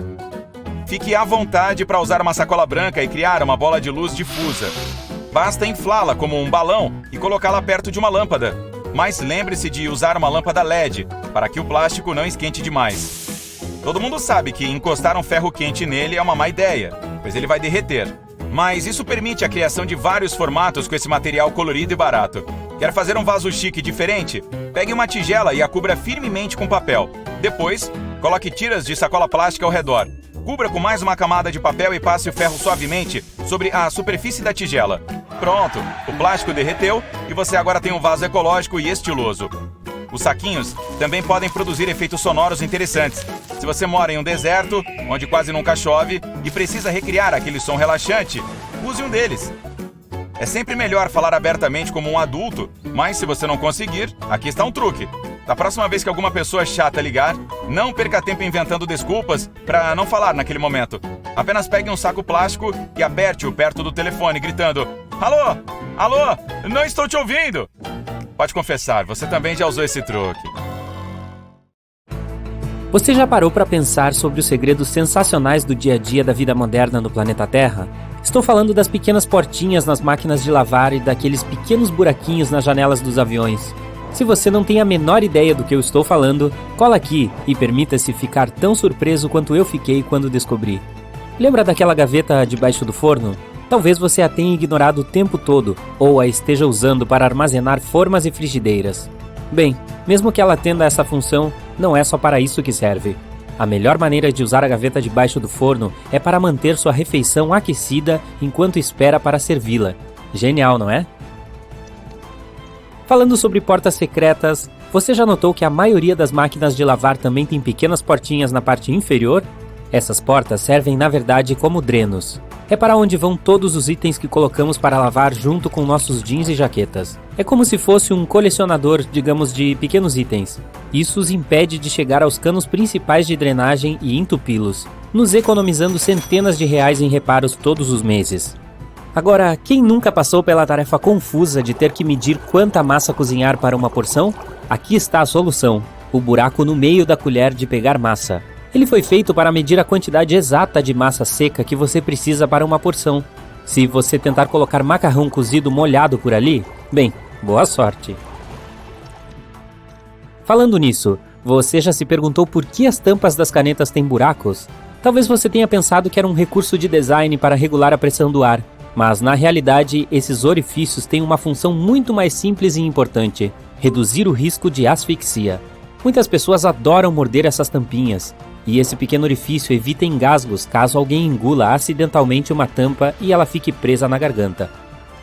Fique à vontade para usar uma sacola branca e criar uma bola de luz difusa. Basta inflá-la como um balão e colocá-la perto de uma lâmpada. Mas lembre-se de usar uma lâmpada LED, para que o plástico não esquente demais. Todo mundo sabe que encostar um ferro quente nele é uma má ideia, pois ele vai derreter. Mas isso permite a criação de vários formatos com esse material colorido e barato. Quer fazer um vaso chique diferente? Pegue uma tigela e a cubra firmemente com papel. Depois, coloque tiras de sacola plástica ao redor. Cubra com mais uma camada de papel e passe o ferro suavemente sobre a superfície da tigela. Pronto, o plástico derreteu e você agora tem um vaso ecológico e estiloso. Os saquinhos também podem produzir efeitos sonoros interessantes. Se você mora em um deserto, onde quase nunca chove, e precisa recriar aquele som relaxante, use um deles. É sempre melhor falar abertamente como um adulto, mas se você não conseguir, aqui está um truque. Da próxima vez que alguma pessoa chata ligar, não perca tempo inventando desculpas para não falar naquele momento. Apenas pegue um saco plástico e aperte-o perto do telefone, gritando: "Alô? Alô? Não estou te ouvindo!" Pode confessar, você também já usou esse truque. Você já parou para pensar sobre os segredos sensacionais do dia a dia da vida moderna no planeta Terra? Estou falando das pequenas portinhas nas máquinas de lavar e daqueles pequenos buraquinhos nas janelas dos aviões. Se você não tem a menor ideia do que eu estou falando, cola aqui e permita-se ficar tão surpreso quanto eu fiquei quando descobri. Lembra daquela gaveta debaixo do forno? Talvez você a tenha ignorado o tempo todo, ou a esteja usando para armazenar formas e frigideiras. Bem, mesmo que ela atenda a essa função, não é só para isso que serve. A melhor maneira de usar a gaveta debaixo do forno é para manter sua refeição aquecida enquanto espera para servi-la. Genial, não é? Falando sobre portas secretas, você já notou que a maioria das máquinas de lavar também tem pequenas portinhas na parte inferior? Essas portas servem, na verdade, como drenos. É para onde vão todos os itens que colocamos para lavar junto com nossos jeans e jaquetas. É como se fosse um colecionador, digamos, de pequenos itens. Isso os impede de chegar aos canos principais de drenagem e entupi-los, nos economizando centenas de reais em reparos todos os meses. Agora, quem nunca passou pela tarefa confusa de ter que medir quanta massa cozinhar para uma porção? Aqui está a solução: o buraco no meio da colher de pegar massa. Ele foi feito para medir a quantidade exata de massa seca que você precisa para uma porção. Se você tentar colocar macarrão cozido molhado por ali, bem, boa sorte. Falando nisso, você já se perguntou por que as tampas das canetas têm buracos? Talvez você tenha pensado que era um recurso de design para regular a pressão do ar, mas na realidade esses orifícios têm uma função muito mais simples e importante: reduzir o risco de asfixia. Muitas pessoas adoram morder essas tampinhas, e esse pequeno orifício evita engasgos caso alguém engula acidentalmente uma tampa e ela fique presa na garganta.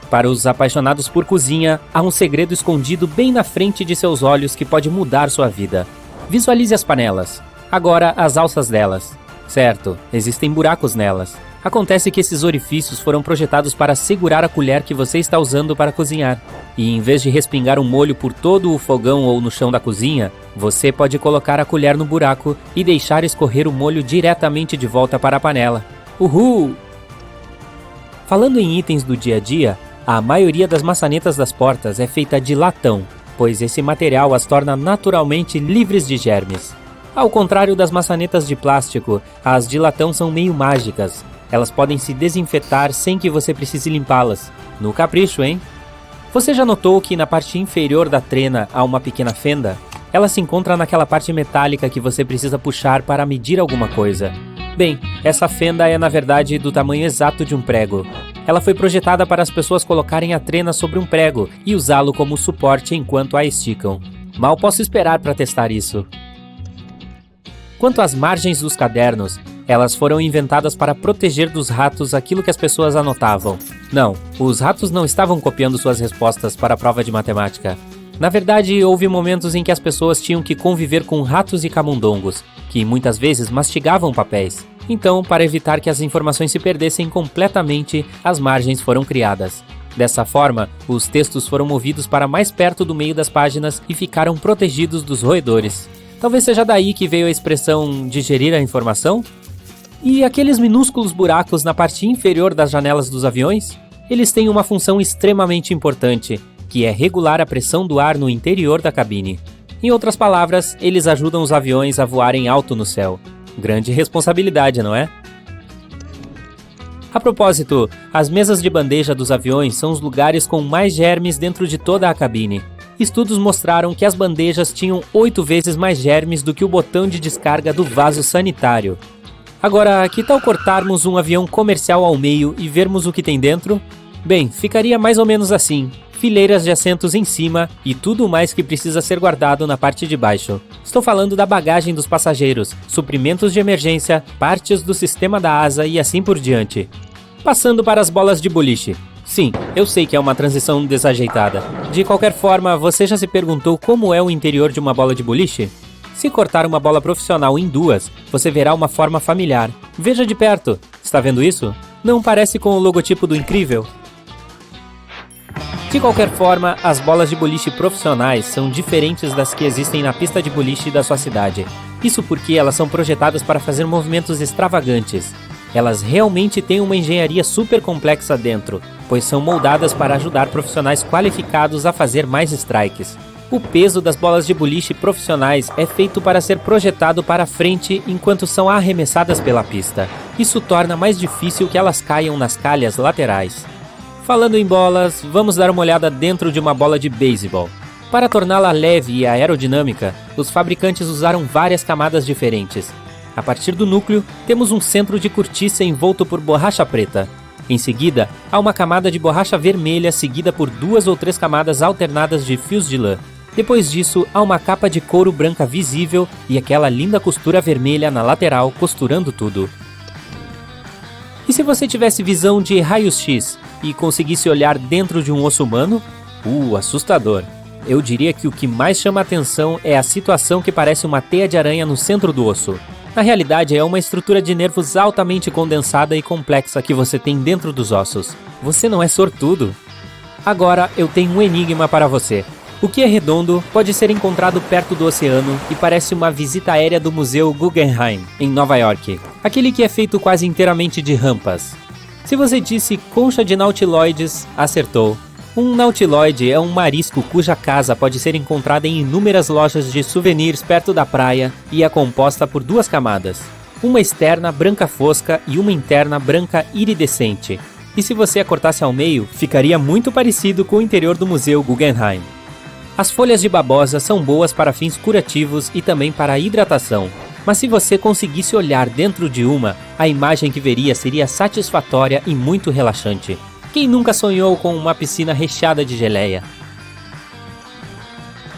Para os apaixonados por cozinha, há um segredo escondido bem na frente de seus olhos que pode mudar sua vida. Visualize as panelas. Agora as alças delas. Certo, existem buracos nelas. Acontece que esses orifícios foram projetados para segurar a colher que você está usando para cozinhar. E em vez de respingar um molho por todo o fogão ou no chão da cozinha, você pode colocar a colher no buraco e deixar escorrer o molho diretamente de volta para a panela. Uhul! Falando em itens do dia a dia, a maioria das maçanetas das portas é feita de latão, pois esse material as torna naturalmente livres de germes. Ao contrário das maçanetas de plástico, as de latão são meio mágicas. Elas podem se desinfetar sem que você precise limpá-las. No capricho, hein? Você já notou que na parte inferior da trena há uma pequena fenda? Ela se encontra naquela parte metálica que você precisa puxar para medir alguma coisa. Bem, essa fenda é na verdade do tamanho exato de um prego. Ela foi projetada para as pessoas colocarem a trena sobre um prego e usá-lo como suporte enquanto a esticam. Mal posso esperar para testar isso. Quanto às margens dos cadernos, elas foram inventadas para proteger dos ratos aquilo que as pessoas anotavam. Não, os ratos não estavam copiando suas respostas para a prova de matemática. Na verdade, houve momentos em que as pessoas tinham que conviver com ratos e camundongos, que muitas vezes mastigavam papéis. Então, para evitar que as informações se perdessem completamente, as margens foram criadas. Dessa forma, os textos foram movidos para mais perto do meio das páginas e ficaram protegidos dos roedores. Talvez seja daí que veio a expressão digerir a informação? E aqueles minúsculos buracos na parte inferior das janelas dos aviões? Eles têm uma função extremamente importante, que é regular a pressão do ar no interior da cabine. Em outras palavras, eles ajudam os aviões a voarem alto no céu. Grande responsabilidade, não é? A propósito, as mesas de bandeja dos aviões são os lugares com mais germes dentro de toda a cabine. Estudos mostraram que as bandejas tinham 8 vezes mais germes do que o botão de descarga do vaso sanitário. Agora, que tal cortarmos um avião comercial ao meio e vermos o que tem dentro? Bem, ficaria mais ou menos assim. Fileiras de assentos em cima e tudo mais que precisa ser guardado na parte de baixo. Estou falando da bagagem dos passageiros, suprimentos de emergência, partes do sistema da asa e assim por diante. Passando para as bolas de boliche. Sim, eu sei que é uma transição desajeitada. De qualquer forma, você já se perguntou como é o interior de uma bola de boliche? Se cortar uma bola profissional em duas, você verá uma forma familiar. Veja de perto. Está vendo isso? Não parece com o logotipo do Incrível? De qualquer forma, as bolas de boliche profissionais são diferentes das que existem na pista de boliche da sua cidade. Isso porque elas são projetadas para fazer movimentos extravagantes. Elas realmente têm uma engenharia super complexa dentro, pois são moldadas para ajudar profissionais qualificados a fazer mais strikes. O peso das bolas de boliche profissionais é feito para ser projetado para frente enquanto são arremessadas pela pista. Isso torna mais difícil que elas caiam nas calhas laterais. Falando em bolas, vamos dar uma olhada dentro de uma bola de beisebol. Para torná-la leve e aerodinâmica, os fabricantes usaram várias camadas diferentes. A partir do núcleo, temos um centro de cortiça envolto por borracha preta. Em seguida, há uma camada de borracha vermelha seguida por 2 ou 3 camadas alternadas de fios de lã. Depois disso, há uma capa de couro branca visível e aquela linda costura vermelha na lateral costurando tudo. E se você tivesse visão de raios-x e conseguisse olhar dentro de um osso humano? Assustador. Eu diria que o que mais chama a atenção é a situação que parece uma teia de aranha no centro do osso. Na realidade, é uma estrutura de nervos altamente condensada e complexa que você tem dentro dos ossos. Você não é sortudo. Agora eu tenho um enigma para você. O que é redondo pode ser encontrado perto do oceano e parece uma visita aérea do Museu Guggenheim, em Nova York. Aquele que é feito quase inteiramente de rampas. Se você disse concha de nautiloides, acertou. Um nautiloide é um marisco cuja casa pode ser encontrada em inúmeras lojas de souvenirs perto da praia e é composta por duas camadas. Uma externa branca fosca e uma interna branca iridescente. E se você a cortasse ao meio, ficaria muito parecido com o interior do Museu Guggenheim. As folhas de babosa são boas para fins curativos e também para a hidratação. Mas se você conseguisse olhar dentro de uma, a imagem que veria seria satisfatória e muito relaxante. Quem nunca sonhou com uma piscina recheada de geleia?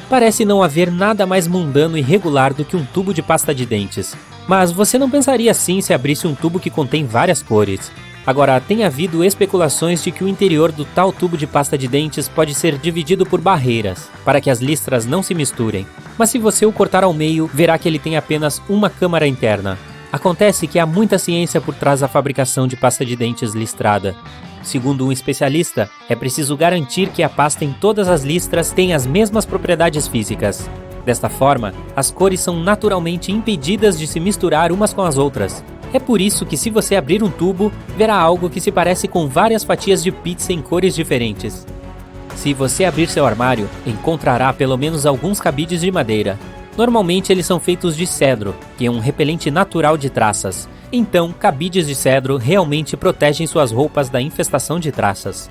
Parece não haver nada mais mundano e regular do que um tubo de pasta de dentes. Mas você não pensaria assim se abrisse um tubo que contém várias cores. Agora, tem havido especulações de que o interior do tal tubo de pasta de dentes pode ser dividido por barreiras, para que as listras não se misturem. Mas se você o cortar ao meio, verá que ele tem apenas uma câmara interna. Acontece que há muita ciência por trás da fabricação de pasta de dentes listrada. Segundo um especialista, é preciso garantir que a pasta em todas as listras tem as mesmas propriedades físicas. Desta forma, as cores são naturalmente impedidas de se misturar umas com as outras. É por isso que se você abrir um tubo, verá algo que se parece com várias fatias de pizza em cores diferentes. Se você abrir seu armário, encontrará pelo menos alguns cabides de madeira. Normalmente eles são feitos de cedro, que é um repelente natural de traças. Então, cabides de cedro realmente protegem suas roupas da infestação de traças.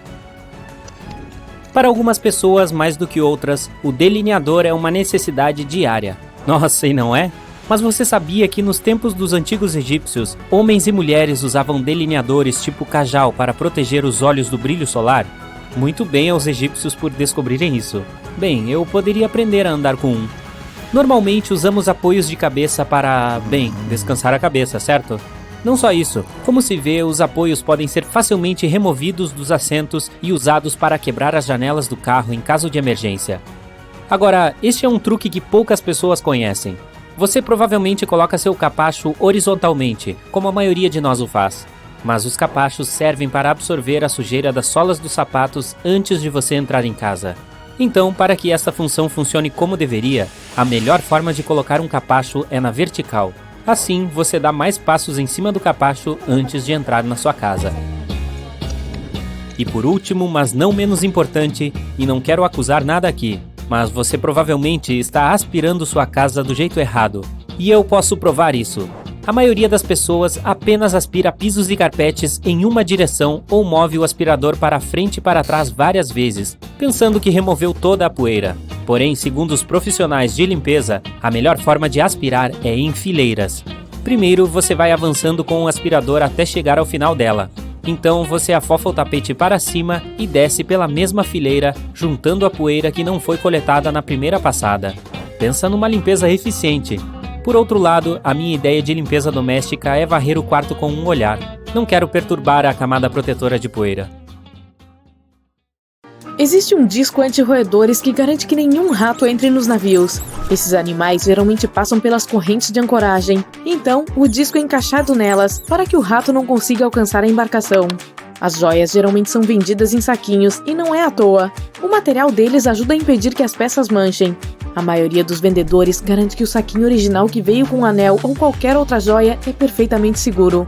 Para algumas pessoas, mais do que outras, o delineador é uma necessidade diária. Nossa, e não é? Mas você sabia que nos tempos dos antigos egípcios, homens e mulheres usavam delineadores tipo cajal para proteger os olhos do brilho solar? Muito bem aos egípcios por descobrirem isso. Bem, eu poderia aprender a andar com um. Normalmente usamos apoios de cabeça para, descansar a cabeça, certo? Não só isso, como se vê, os apoios podem ser facilmente removidos dos assentos e usados para quebrar as janelas do carro em caso de emergência. Agora, este é um truque que poucas pessoas conhecem. Você provavelmente coloca seu capacho horizontalmente, como a maioria de nós o faz. Mas os capachos servem para absorver a sujeira das solas dos sapatos antes de você entrar em casa. Então, para que essa função funcione como deveria, a melhor forma de colocar um capacho é na vertical. Assim, você dá mais passos em cima do capacho antes de entrar na sua casa. E por último, mas não menos importante, e não quero acusar nada aqui, mas você provavelmente está aspirando sua casa do jeito errado. E eu posso provar isso. A maioria das pessoas apenas aspira pisos e carpetes em uma direção ou move o aspirador para frente e para trás várias vezes, pensando que removeu toda a poeira. Porém, segundo os profissionais de limpeza, a melhor forma de aspirar é em fileiras. Primeiro, você vai avançando com o aspirador até chegar ao final dela. Então, você afofa o tapete para cima e desce pela mesma fileira, juntando a poeira que não foi coletada na primeira passada. Pensa numa limpeza eficiente. Por outro lado, a minha ideia de limpeza doméstica é varrer o quarto com um olhar. Não quero perturbar a camada protetora de poeira. Existe um disco anti-roedores que garante que nenhum rato entre nos navios. Esses animais geralmente passam pelas correntes de ancoragem, então o disco é encaixado nelas para que o rato não consiga alcançar a embarcação. As joias geralmente são vendidas em saquinhos e não é à toa. O material deles ajuda a impedir que as peças manchem. A maioria dos vendedores garante que o saquinho original que veio com o anel ou qualquer outra joia é perfeitamente seguro.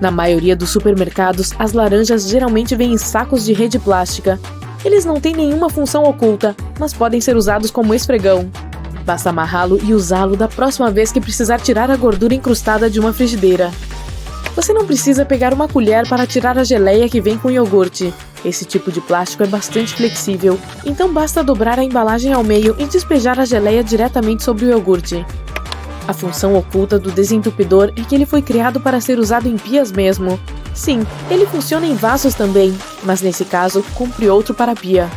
Na maioria dos supermercados, as laranjas geralmente vêm em sacos de rede plástica. Eles não têm nenhuma função oculta, mas podem ser usados como esfregão. Basta amarrá-lo e usá-lo da próxima vez que precisar tirar a gordura incrustada de uma frigideira. Você não precisa pegar uma colher para tirar a geleia que vem com iogurte. Esse tipo de plástico é bastante flexível, então basta dobrar a embalagem ao meio e despejar a geleia diretamente sobre o iogurte. A função oculta do desentupidor é que ele foi criado para ser usado em pias mesmo. Sim, ele funciona em vasos também, mas nesse caso, compre outro para a pia.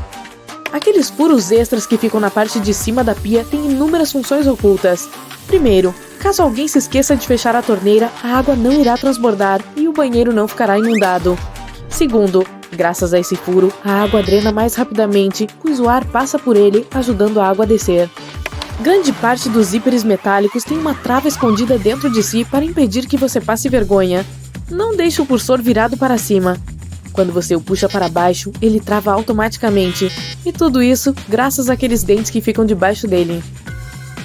Aqueles furos extras que ficam na parte de cima da pia têm inúmeras funções ocultas. Primeiro, caso alguém se esqueça de fechar a torneira, a água não irá transbordar e o banheiro não ficará inundado. Segundo, graças a esse furo, a água drena mais rapidamente, pois o ar passa por ele, ajudando a água a descer. Grande parte dos zíperes metálicos tem uma trava escondida dentro de si para impedir que você passe vergonha. Não deixe o cursor virado para cima. Quando você o puxa para baixo, ele trava automaticamente. E tudo isso graças àqueles dentes que ficam debaixo dele.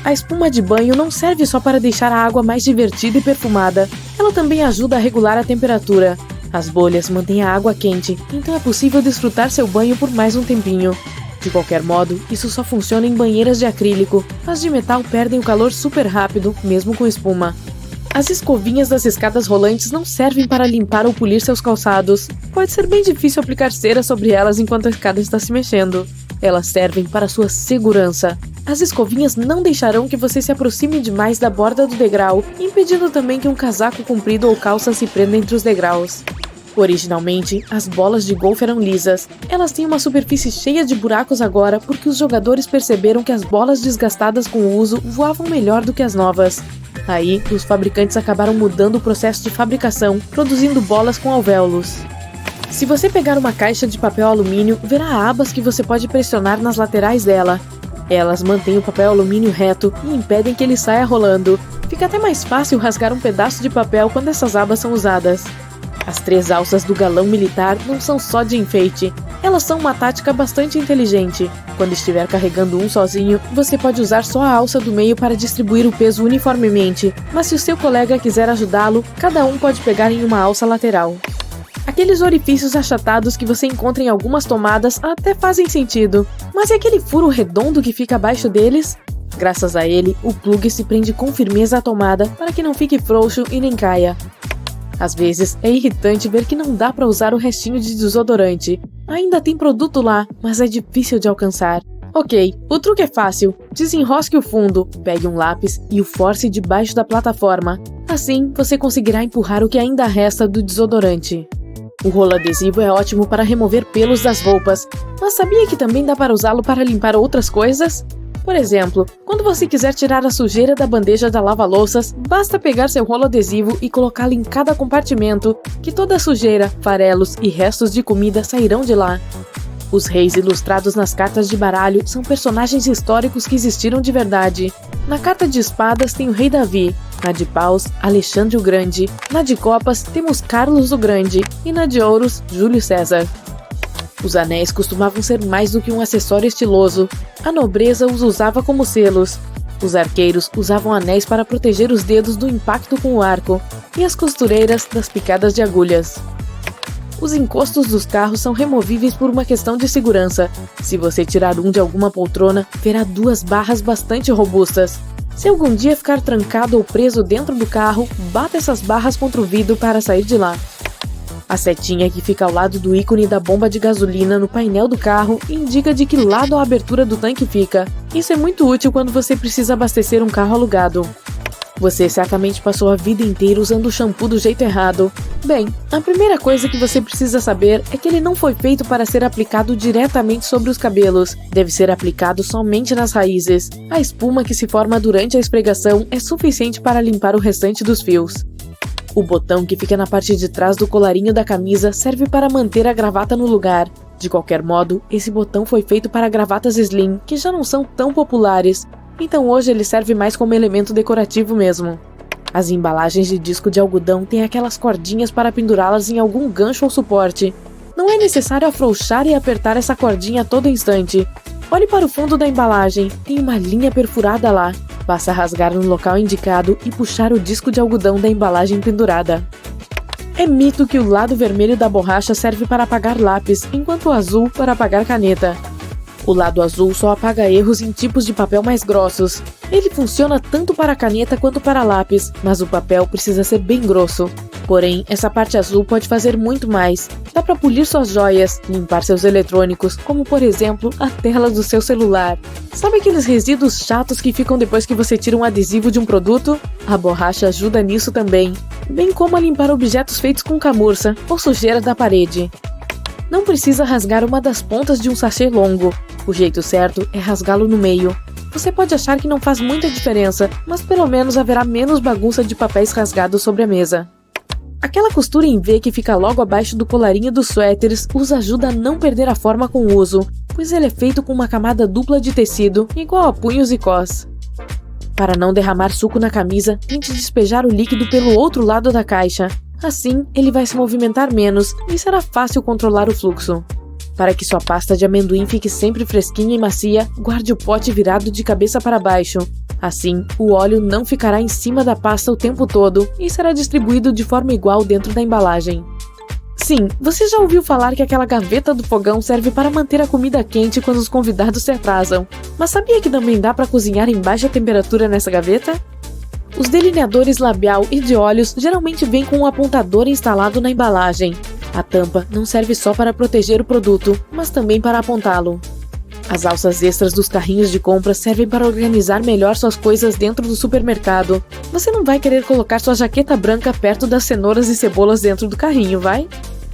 A espuma de banho não serve só para deixar a água mais divertida e perfumada. Ela também ajuda a regular a temperatura. As bolhas mantêm a água quente, então é possível desfrutar seu banho por mais um tempinho. De qualquer modo, isso só funciona em banheiras de acrílico. As de metal perdem o calor super rápido, mesmo com espuma. As escovinhas das escadas rolantes não servem para limpar ou polir seus calçados. Pode ser bem difícil aplicar cera sobre elas enquanto a escada está se mexendo. Elas servem para sua segurança. As escovinhas não deixarão que você se aproxime demais da borda do degrau, impedindo também que um casaco comprido ou calça se prenda entre os degraus. Originalmente, as bolas de golfe eram lisas. Elas têm uma superfície cheia de buracos agora porque os jogadores perceberam que as bolas desgastadas com o uso voavam melhor do que as novas. Aí, os fabricantes acabaram mudando o processo de fabricação, produzindo bolas com alvéolos. Se você pegar uma caixa de papel alumínio, verá abas que você pode pressionar nas laterais dela. Elas mantêm o papel alumínio reto e impedem que ele saia rolando. Fica até mais fácil rasgar um pedaço de papel quando essas abas são usadas. As 3 alças do galão militar não são só de enfeite. Elas são uma tática bastante inteligente. Quando estiver carregando um sozinho, você pode usar só a alça do meio para distribuir o peso uniformemente, mas se o seu colega quiser ajudá-lo, cada um pode pegar em uma alça lateral. Aqueles orifícios achatados que você encontra em algumas tomadas até fazem sentido, mas é aquele furo redondo que fica abaixo deles? Graças a ele, o plug se prende com firmeza à tomada para que não fique frouxo e nem caia. Às vezes, é irritante ver que não dá para usar o restinho de desodorante. Ainda tem produto lá, mas é difícil de alcançar. Ok, o truque é fácil. Desenrosque o fundo, pegue um lápis e o force debaixo da plataforma. Assim, você conseguirá empurrar o que ainda resta do desodorante. O rolo adesivo é ótimo para remover pelos das roupas, mas sabia que também dá para usá-lo para limpar outras coisas? Por exemplo, quando você quiser tirar a sujeira da bandeja da lava-louças, basta pegar seu rolo adesivo e colocá-lo em cada compartimento, que toda a sujeira, farelos e restos de comida sairão de lá. Os reis ilustrados nas cartas de baralho são personagens históricos que existiram de verdade. Na carta de espadas tem o rei Davi, na de paus, Alexandre o Grande, na de copas temos Carlos o Grande e na de ouros, Júlio César. Os anéis costumavam ser mais do que um acessório estiloso. A nobreza os usava como selos. Os arqueiros usavam anéis para proteger os dedos do impacto com o arco, e as costureiras das picadas de agulhas. Os encostos dos carros são removíveis por uma questão de segurança. Se você tirar um de alguma poltrona, verá 2 barras bastante robustas. Se algum dia ficar trancado ou preso dentro do carro, bata essas barras contra o vidro para sair de lá. A setinha que fica ao lado do ícone da bomba de gasolina no painel do carro indica de que lado a abertura do tanque fica. Isso é muito útil quando você precisa abastecer um carro alugado. Você certamente passou a vida inteira usando o shampoo do jeito errado. Bem, a primeira coisa que você precisa saber é que ele não foi feito para ser aplicado diretamente sobre os cabelos. Deve ser aplicado somente nas raízes. A espuma que se forma durante a esfregação é suficiente para limpar o restante dos fios. O botão que fica na parte de trás do colarinho da camisa serve para manter a gravata no lugar. De qualquer modo, esse botão foi feito para gravatas slim, que já não são tão populares. Então hoje ele serve mais como elemento decorativo mesmo. As embalagens de disco de algodão têm aquelas cordinhas para pendurá-las em algum gancho ou suporte. Não é necessário afrouxar e apertar essa cordinha a todo instante. Olhe para o fundo da embalagem, tem uma linha perfurada lá. Basta rasgar no local indicado e puxar o disco de algodão da embalagem pendurada. É mito que o lado vermelho da borracha serve para apagar lápis, enquanto o azul para apagar caneta. O lado azul só apaga erros em tipos de papel mais grossos. Ele funciona tanto para caneta quanto para lápis, mas o papel precisa ser bem grosso. Porém, essa parte azul pode fazer muito mais. Dá para polir suas joias, limpar seus eletrônicos, como por exemplo, a tela do seu celular. Sabe aqueles resíduos chatos que ficam depois que você tira um adesivo de um produto? A borracha ajuda nisso também, bem como a limpar objetos feitos com camurça ou sujeira da parede. Não precisa rasgar uma das pontas de um sachê longo. O jeito certo é rasgá-lo no meio. Você pode achar que não faz muita diferença, mas pelo menos haverá menos bagunça de papéis rasgados sobre a mesa. Aquela costura em V que fica logo abaixo do colarinho dos suéteres os ajuda a não perder a forma com o uso, pois ele é feito com uma camada dupla de tecido, igual a punhos e cós. Para não derramar suco na camisa, tente despejar o líquido pelo outro lado da caixa. Assim, ele vai se movimentar menos e será fácil controlar o fluxo. Para que sua pasta de amendoim fique sempre fresquinha e macia, guarde o pote virado de cabeça para baixo. Assim, o óleo não ficará em cima da pasta o tempo todo e será distribuído de forma igual dentro da embalagem. Sim, você já ouviu falar que aquela gaveta do fogão serve para manter a comida quente quando os convidados se atrasam. Mas sabia que também dá para cozinhar em baixa temperatura nessa gaveta? Os delineadores labial e de olhos geralmente vêm com um apontador instalado na embalagem. A tampa não serve só para proteger o produto, mas também para apontá-lo. As alças extras dos carrinhos de compras servem para organizar melhor suas coisas dentro do supermercado. Você não vai querer colocar sua jaqueta branca perto das cenouras e cebolas dentro do carrinho, vai?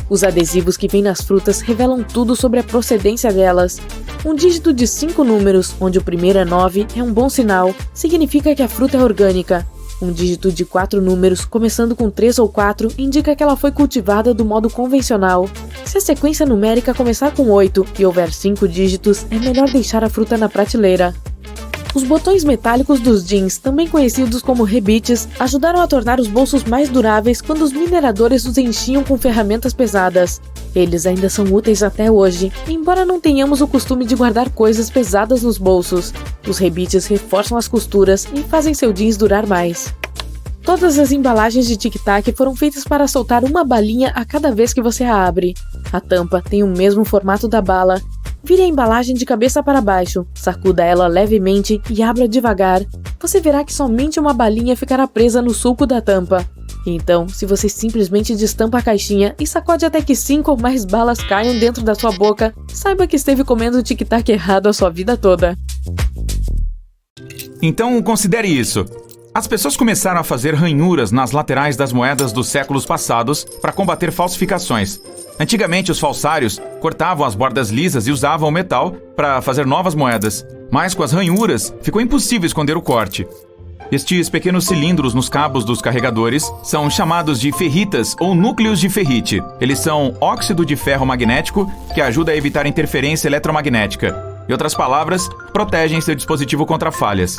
Os adesivos que vêm nas frutas revelam tudo sobre a procedência delas. Um dígito de 5 números, onde o primeiro é 9, é um bom sinal, significa que a fruta é orgânica. Um dígito de 4 números, começando com 3 ou 4, indica que ela foi cultivada do modo convencional. Se a sequência numérica começar com 8 e houver 5 dígitos, é melhor deixar a fruta na prateleira. Os botões metálicos dos jeans, também conhecidos como rebites, ajudaram a tornar os bolsos mais duráveis quando os mineradores os enchiam com ferramentas pesadas. Eles ainda são úteis até hoje, embora não tenhamos o costume de guardar coisas pesadas nos bolsos. Os rebites reforçam as costuras e fazem seu jeans durar mais. Todas as embalagens de Tic Tac foram feitas para soltar uma balinha a cada vez que você a abre. A tampa tem o mesmo formato da bala. Vire a embalagem de cabeça para baixo, sacuda ela levemente e abra devagar. Você verá que somente uma balinha ficará presa no sulco da tampa. Então, se você simplesmente destampa a caixinha e sacode até que 5 ou mais balas caiam dentro da sua boca, saiba que esteve comendo Tic Tac errado a sua vida toda. Então, considere isso. As pessoas começaram a fazer ranhuras nas laterais das moedas dos séculos passados para combater falsificações. Antigamente, os falsários cortavam as bordas lisas e usavam o metal para fazer novas moedas. Mas com as ranhuras, ficou impossível esconder o corte. Estes pequenos cilindros nos cabos dos carregadores são chamados de ferritas ou núcleos de ferrite. Eles são óxido de ferro magnético que ajuda a evitar interferência eletromagnética. Em outras palavras, protegem seu dispositivo contra falhas.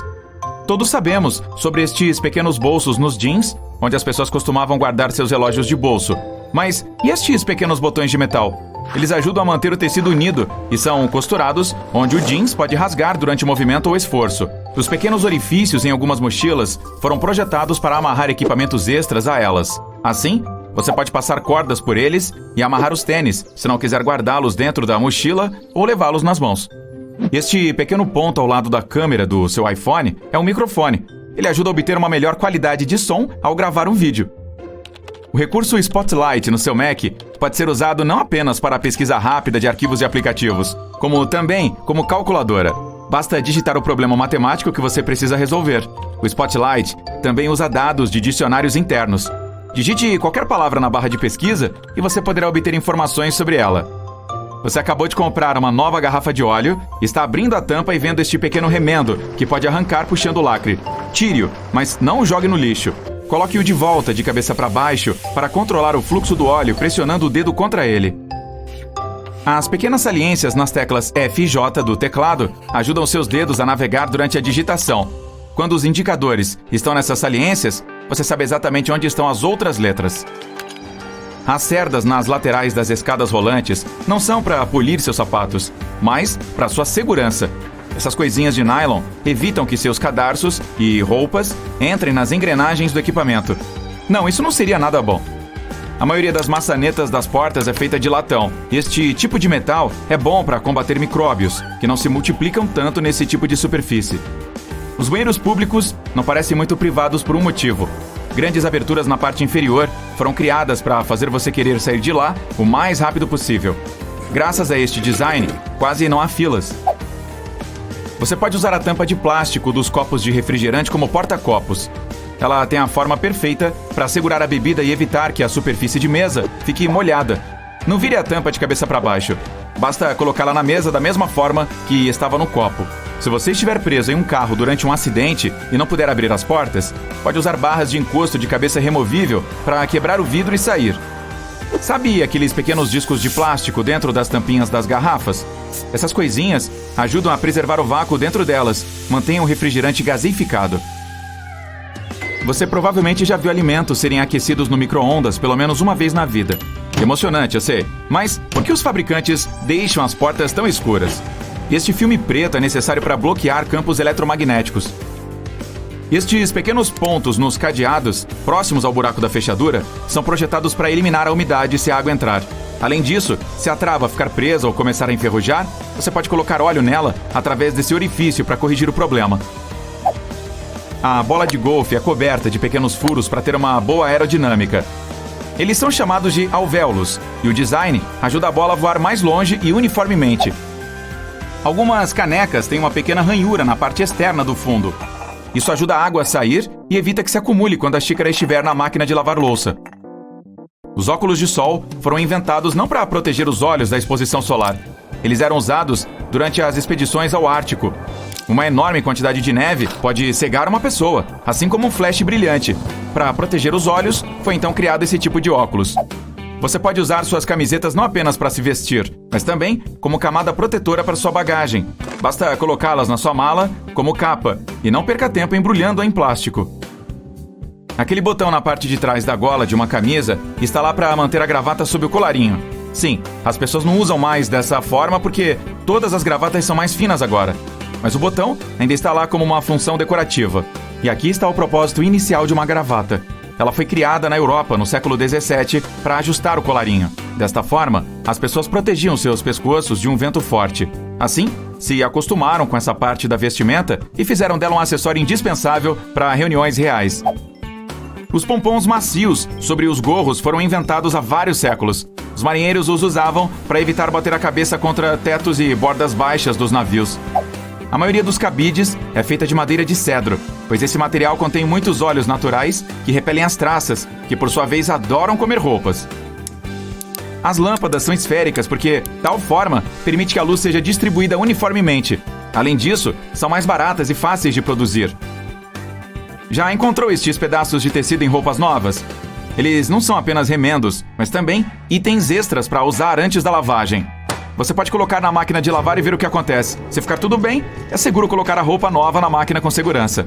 Todos sabemos sobre estes pequenos bolsos nos jeans, onde as pessoas costumavam guardar seus relógios de bolso. Mas e estes pequenos botões de metal? Eles ajudam a manter o tecido unido e são costurados onde o jeans pode rasgar durante o movimento ou esforço. Os pequenos orifícios em algumas mochilas foram projetados para amarrar equipamentos extras a elas. Assim, você pode passar cordas por eles e amarrar os tênis, se não quiser guardá-los dentro da mochila ou levá-los nas mãos. Este pequeno ponto ao lado da câmera do seu iPhone é um microfone. Ele ajuda a obter uma melhor qualidade de som ao gravar um vídeo. O recurso Spotlight no seu Mac pode ser usado não apenas para a pesquisa rápida de arquivos e aplicativos, como também como calculadora. Basta digitar o problema matemático que você precisa resolver. O Spotlight também usa dados de dicionários internos. Digite qualquer palavra na barra de pesquisa e você poderá obter informações sobre ela. Você acabou de comprar uma nova garrafa de óleo, está abrindo a tampa e vendo este pequeno remendo que pode arrancar puxando o lacre. Tire-o, mas não o jogue no lixo. Coloque-o de volta de cabeça para baixo para controlar o fluxo do óleo pressionando o dedo contra ele. As pequenas saliências nas teclas F e J do teclado ajudam seus dedos a navegar durante a digitação. Quando os indicadores estão nessas saliências, você sabe exatamente onde estão as outras letras. As cerdas nas laterais das escadas rolantes não são para polir seus sapatos, mas para sua segurança. Essas coisinhas de nylon evitam que seus cadarços e roupas entrem nas engrenagens do equipamento. Não, isso não seria nada bom. A maioria das maçanetas das portas é feita de latão. Este tipo de metal é bom para combater micróbios, que não se multiplicam tanto nesse tipo de superfície. Os banheiros públicos não parecem muito privados por um motivo. Grandes aberturas na parte inferior foram criadas para fazer você querer sair de lá o mais rápido possível. Graças a este design, quase não há filas. Você pode usar a tampa de plástico dos copos de refrigerante como porta-copos. Ela tem a forma perfeita para segurar a bebida e evitar que a superfície de mesa fique molhada. Não vire a tampa de cabeça para baixo. Basta colocá-la na mesa da mesma forma que estava no copo. Se você estiver preso em um carro durante um acidente e não puder abrir as portas, pode usar barras de encosto de cabeça removível para quebrar o vidro e sair. Sabe aqueles pequenos discos de plástico dentro das tampinhas das garrafas? Essas coisinhas ajudam a preservar o vácuo dentro delas, mantêm o refrigerante gaseificado. Você provavelmente já viu alimentos serem aquecidos no micro-ondas pelo menos uma vez na vida. Emocionante, eu sei. Mas por que os fabricantes deixam as portas tão escuras? Este filme preto é necessário para bloquear campos eletromagnéticos. Estes pequenos pontos nos cadeados, próximos ao buraco da fechadura, são projetados para eliminar a umidade se a água entrar. Além disso, se a trava ficar presa ou começar a enferrujar, você pode colocar óleo nela através desse orifício para corrigir o problema. A bola de golfe é coberta de pequenos furos para ter uma boa aerodinâmica. Eles são chamados de alvéolos, e o design ajuda a bola a voar mais longe e uniformemente. Algumas canecas têm uma pequena ranhura na parte externa do fundo. Isso ajuda a água a sair e evita que se acumule quando a xícara estiver na máquina de lavar louça. Os óculos de sol foram inventados não para proteger os olhos da exposição solar. Eles eram usados durante as expedições ao Ártico. Uma enorme quantidade de neve pode cegar uma pessoa, assim como um flash brilhante. Para proteger os olhos, foi então criado esse tipo de óculos. Você pode usar suas camisetas não apenas para se vestir, mas também como camada protetora para sua bagagem. Basta colocá-las na sua mala como capa e não perca tempo embrulhando-a em plástico. Aquele botão na parte de trás da gola de uma camisa está lá para manter a gravata sob o colarinho. Sim, as pessoas não usam mais dessa forma porque todas as gravatas são mais finas agora. Mas o botão ainda está lá como uma função decorativa. E aqui está o propósito inicial de uma gravata. Ela foi criada na Europa no século XVII para ajustar o colarinho. Desta forma, as pessoas protegiam seus pescoços de um vento forte. Assim, se acostumaram com essa parte da vestimenta e fizeram dela um acessório indispensável para reuniões reais. Os pompons macios sobre os gorros foram inventados há vários séculos. Os marinheiros os usavam para evitar bater a cabeça contra tetos e bordas baixas dos navios. A maioria dos cabides é feita de madeira de cedro, pois esse material contém muitos óleos naturais que repelem as traças, que por sua vez adoram comer roupas. As lâmpadas são esféricas porque, tal forma, permite que a luz seja distribuída uniformemente. Além disso, são mais baratas e fáceis de produzir. Já encontrou estes pedaços de tecido em roupas novas? Eles não são apenas remendos, mas também itens extras para usar antes da lavagem. Você pode colocar na máquina de lavar e ver o que acontece. Se ficar tudo bem, é seguro colocar a roupa nova na máquina com segurança.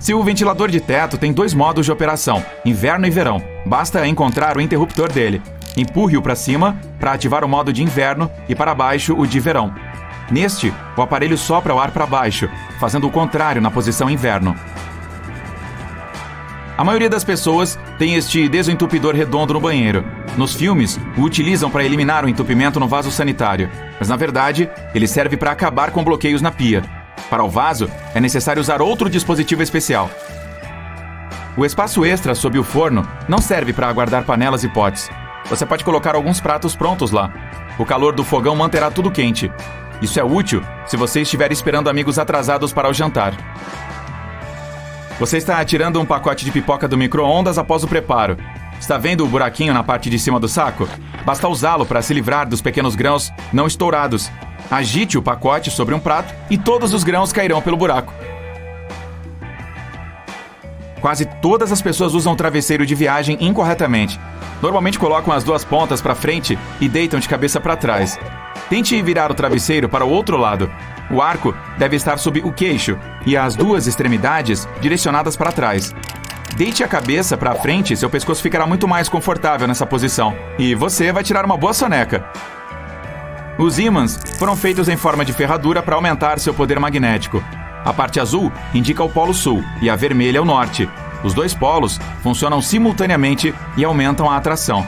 Seu ventilador de teto tem 2 modos de operação, inverno e verão. Basta encontrar o interruptor dele. Empurre-o para cima para ativar o modo de inverno e para baixo o de verão. Neste, o aparelho sopra o ar para baixo, fazendo o contrário na posição inverno. A maioria das pessoas tem este desentupidor redondo no banheiro. Nos filmes, o utilizam para eliminar o entupimento no vaso sanitário, mas na verdade, ele serve para acabar com bloqueios na pia. Para o vaso, é necessário usar outro dispositivo especial. O espaço extra sob o forno não serve para guardar panelas e potes. Você pode colocar alguns pratos prontos lá. O calor do fogão manterá tudo quente. Isso é útil se você estiver esperando amigos atrasados para o jantar. Você está tirando um pacote de pipoca do micro-ondas após o preparo. Está vendo o buraquinho na parte de cima do saco? Basta usá-lo para se livrar dos pequenos grãos não estourados. Agite o pacote sobre um prato e todos os grãos cairão pelo buraco. Quase todas as pessoas usam o travesseiro de viagem incorretamente. Normalmente colocam as 2 pontas para frente e deitam de cabeça para trás. Tente virar o travesseiro para o outro lado. O arco deve estar sob o queixo e as 2 extremidades direcionadas para trás. Deite a cabeça para frente e seu pescoço ficará muito mais confortável nessa posição. E você vai tirar uma boa soneca. Os ímãs foram feitos em forma de ferradura para aumentar seu poder magnético. A parte azul indica o polo sul e a vermelha o norte. Os 2 polos funcionam simultaneamente e aumentam a atração.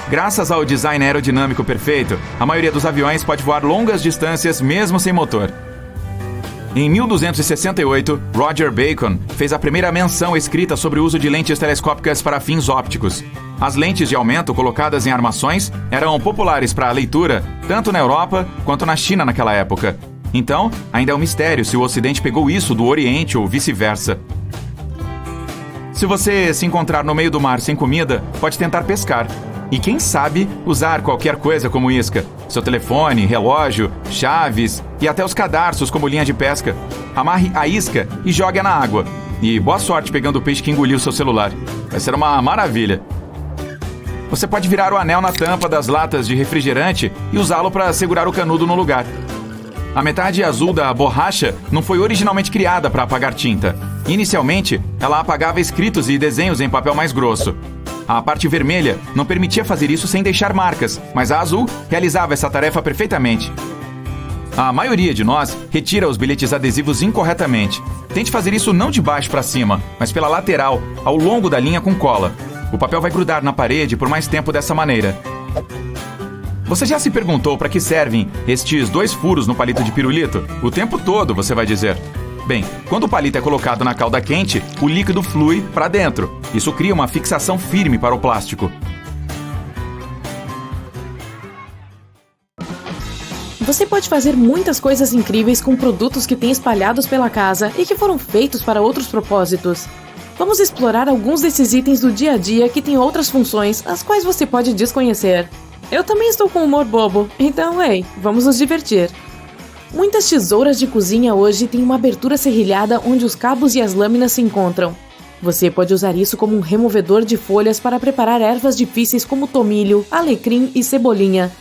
Graças ao design aerodinâmico perfeito, a maioria dos aviões pode voar longas distâncias mesmo sem motor. Em 1268, Roger Bacon fez a primeira menção escrita sobre o uso de lentes telescópicas para fins ópticos. As lentes de aumento colocadas em armações eram populares para a leitura tanto na Europa quanto na China naquela época. Então, ainda é um mistério se o Ocidente pegou isso do Oriente ou vice-versa. Se você se encontrar no meio do mar sem comida, pode tentar pescar. E quem sabe usar qualquer coisa como isca. Seu telefone, relógio, chaves e até os cadarços como linha de pesca. Amarre a isca e jogue-a na água. E boa sorte pegando o peixe que engoliu seu celular. Vai ser uma maravilha. Você pode virar o anel na tampa das latas de refrigerante e usá-lo para segurar o canudo no lugar. A metade azul da borracha não foi originalmente criada para apagar tinta. Inicialmente, ela apagava escritos e desenhos em papel mais grosso. A parte vermelha não permitia fazer isso sem deixar marcas, mas a azul realizava essa tarefa perfeitamente. A maioria de nós retira os bilhetes adesivos incorretamente. Tente fazer isso não de baixo para cima, mas pela lateral, ao longo da linha com cola. O papel vai grudar na parede por mais tempo dessa maneira. Você já se perguntou para que servem estes 2 furos no palito de pirulito? O tempo todo, você vai dizer. Bem, quando o palito é colocado na calda quente, o líquido flui para dentro. Isso cria uma fixação firme para o plástico. Você pode fazer muitas coisas incríveis com produtos que tem espalhados pela casa e que foram feitos para outros propósitos. Vamos explorar alguns desses itens do dia a dia que têm outras funções, as quais você pode desconhecer. Eu também estou com humor bobo, então, vamos nos divertir. Muitas tesouras de cozinha hoje têm uma abertura serrilhada onde os cabos e as lâminas se encontram. Você pode usar isso como um removedor de folhas para preparar ervas difíceis como tomilho, alecrim e cebolinha.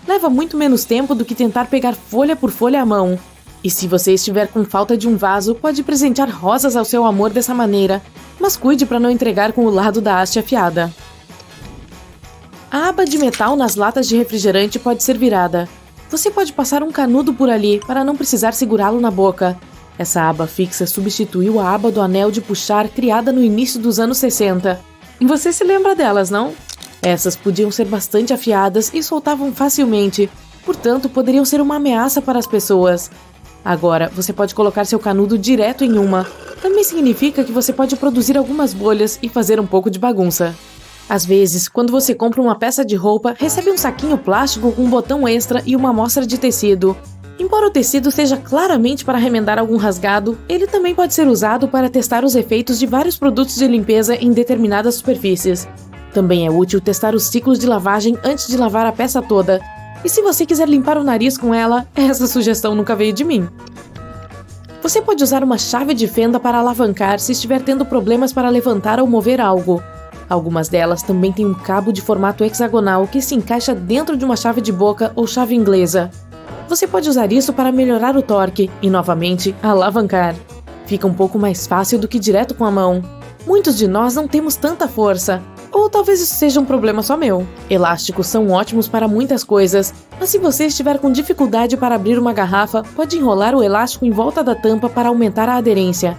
Leva muito menos tempo do que tentar pegar folha por folha à mão. E se você estiver com falta de um vaso, pode presentear rosas ao seu amor dessa maneira, mas cuide para não entregar com o lado da haste afiada. A aba de metal nas latas de refrigerante pode ser virada. Você pode passar um canudo por ali para não precisar segurá-lo na boca. Essa aba fixa substituiu a aba do anel de puxar criada no início dos anos 60. Você se lembra delas, não? Essas podiam ser bastante afiadas e soltavam facilmente, portanto poderiam ser uma ameaça para as pessoas. Agora, você pode colocar seu canudo direto em uma. Também significa que você pode produzir algumas bolhas e fazer um pouco de bagunça. Às vezes, quando você compra uma peça de roupa, recebe um saquinho plástico com um botão extra e uma amostra de tecido. Embora o tecido seja claramente para remendar algum rasgado, ele também pode ser usado para testar os efeitos de vários produtos de limpeza em determinadas superfícies. Também é útil testar os ciclos de lavagem antes de lavar a peça toda. E se você quiser limpar o nariz com ela, essa sugestão nunca veio de mim. Você pode usar uma chave de fenda para alavancar se estiver tendo problemas para levantar ou mover algo. Algumas delas também têm um cabo de formato hexagonal que se encaixa dentro de uma chave de boca ou chave inglesa. Você pode usar isso para melhorar o torque e, novamente, alavancar. Fica um pouco mais fácil do que direto com a mão. Muitos de nós não temos tanta força. Ou talvez isso seja um problema só meu. Elásticos são ótimos para muitas coisas, mas se você estiver com dificuldade para abrir uma garrafa, pode enrolar o elástico em volta da tampa para aumentar a aderência.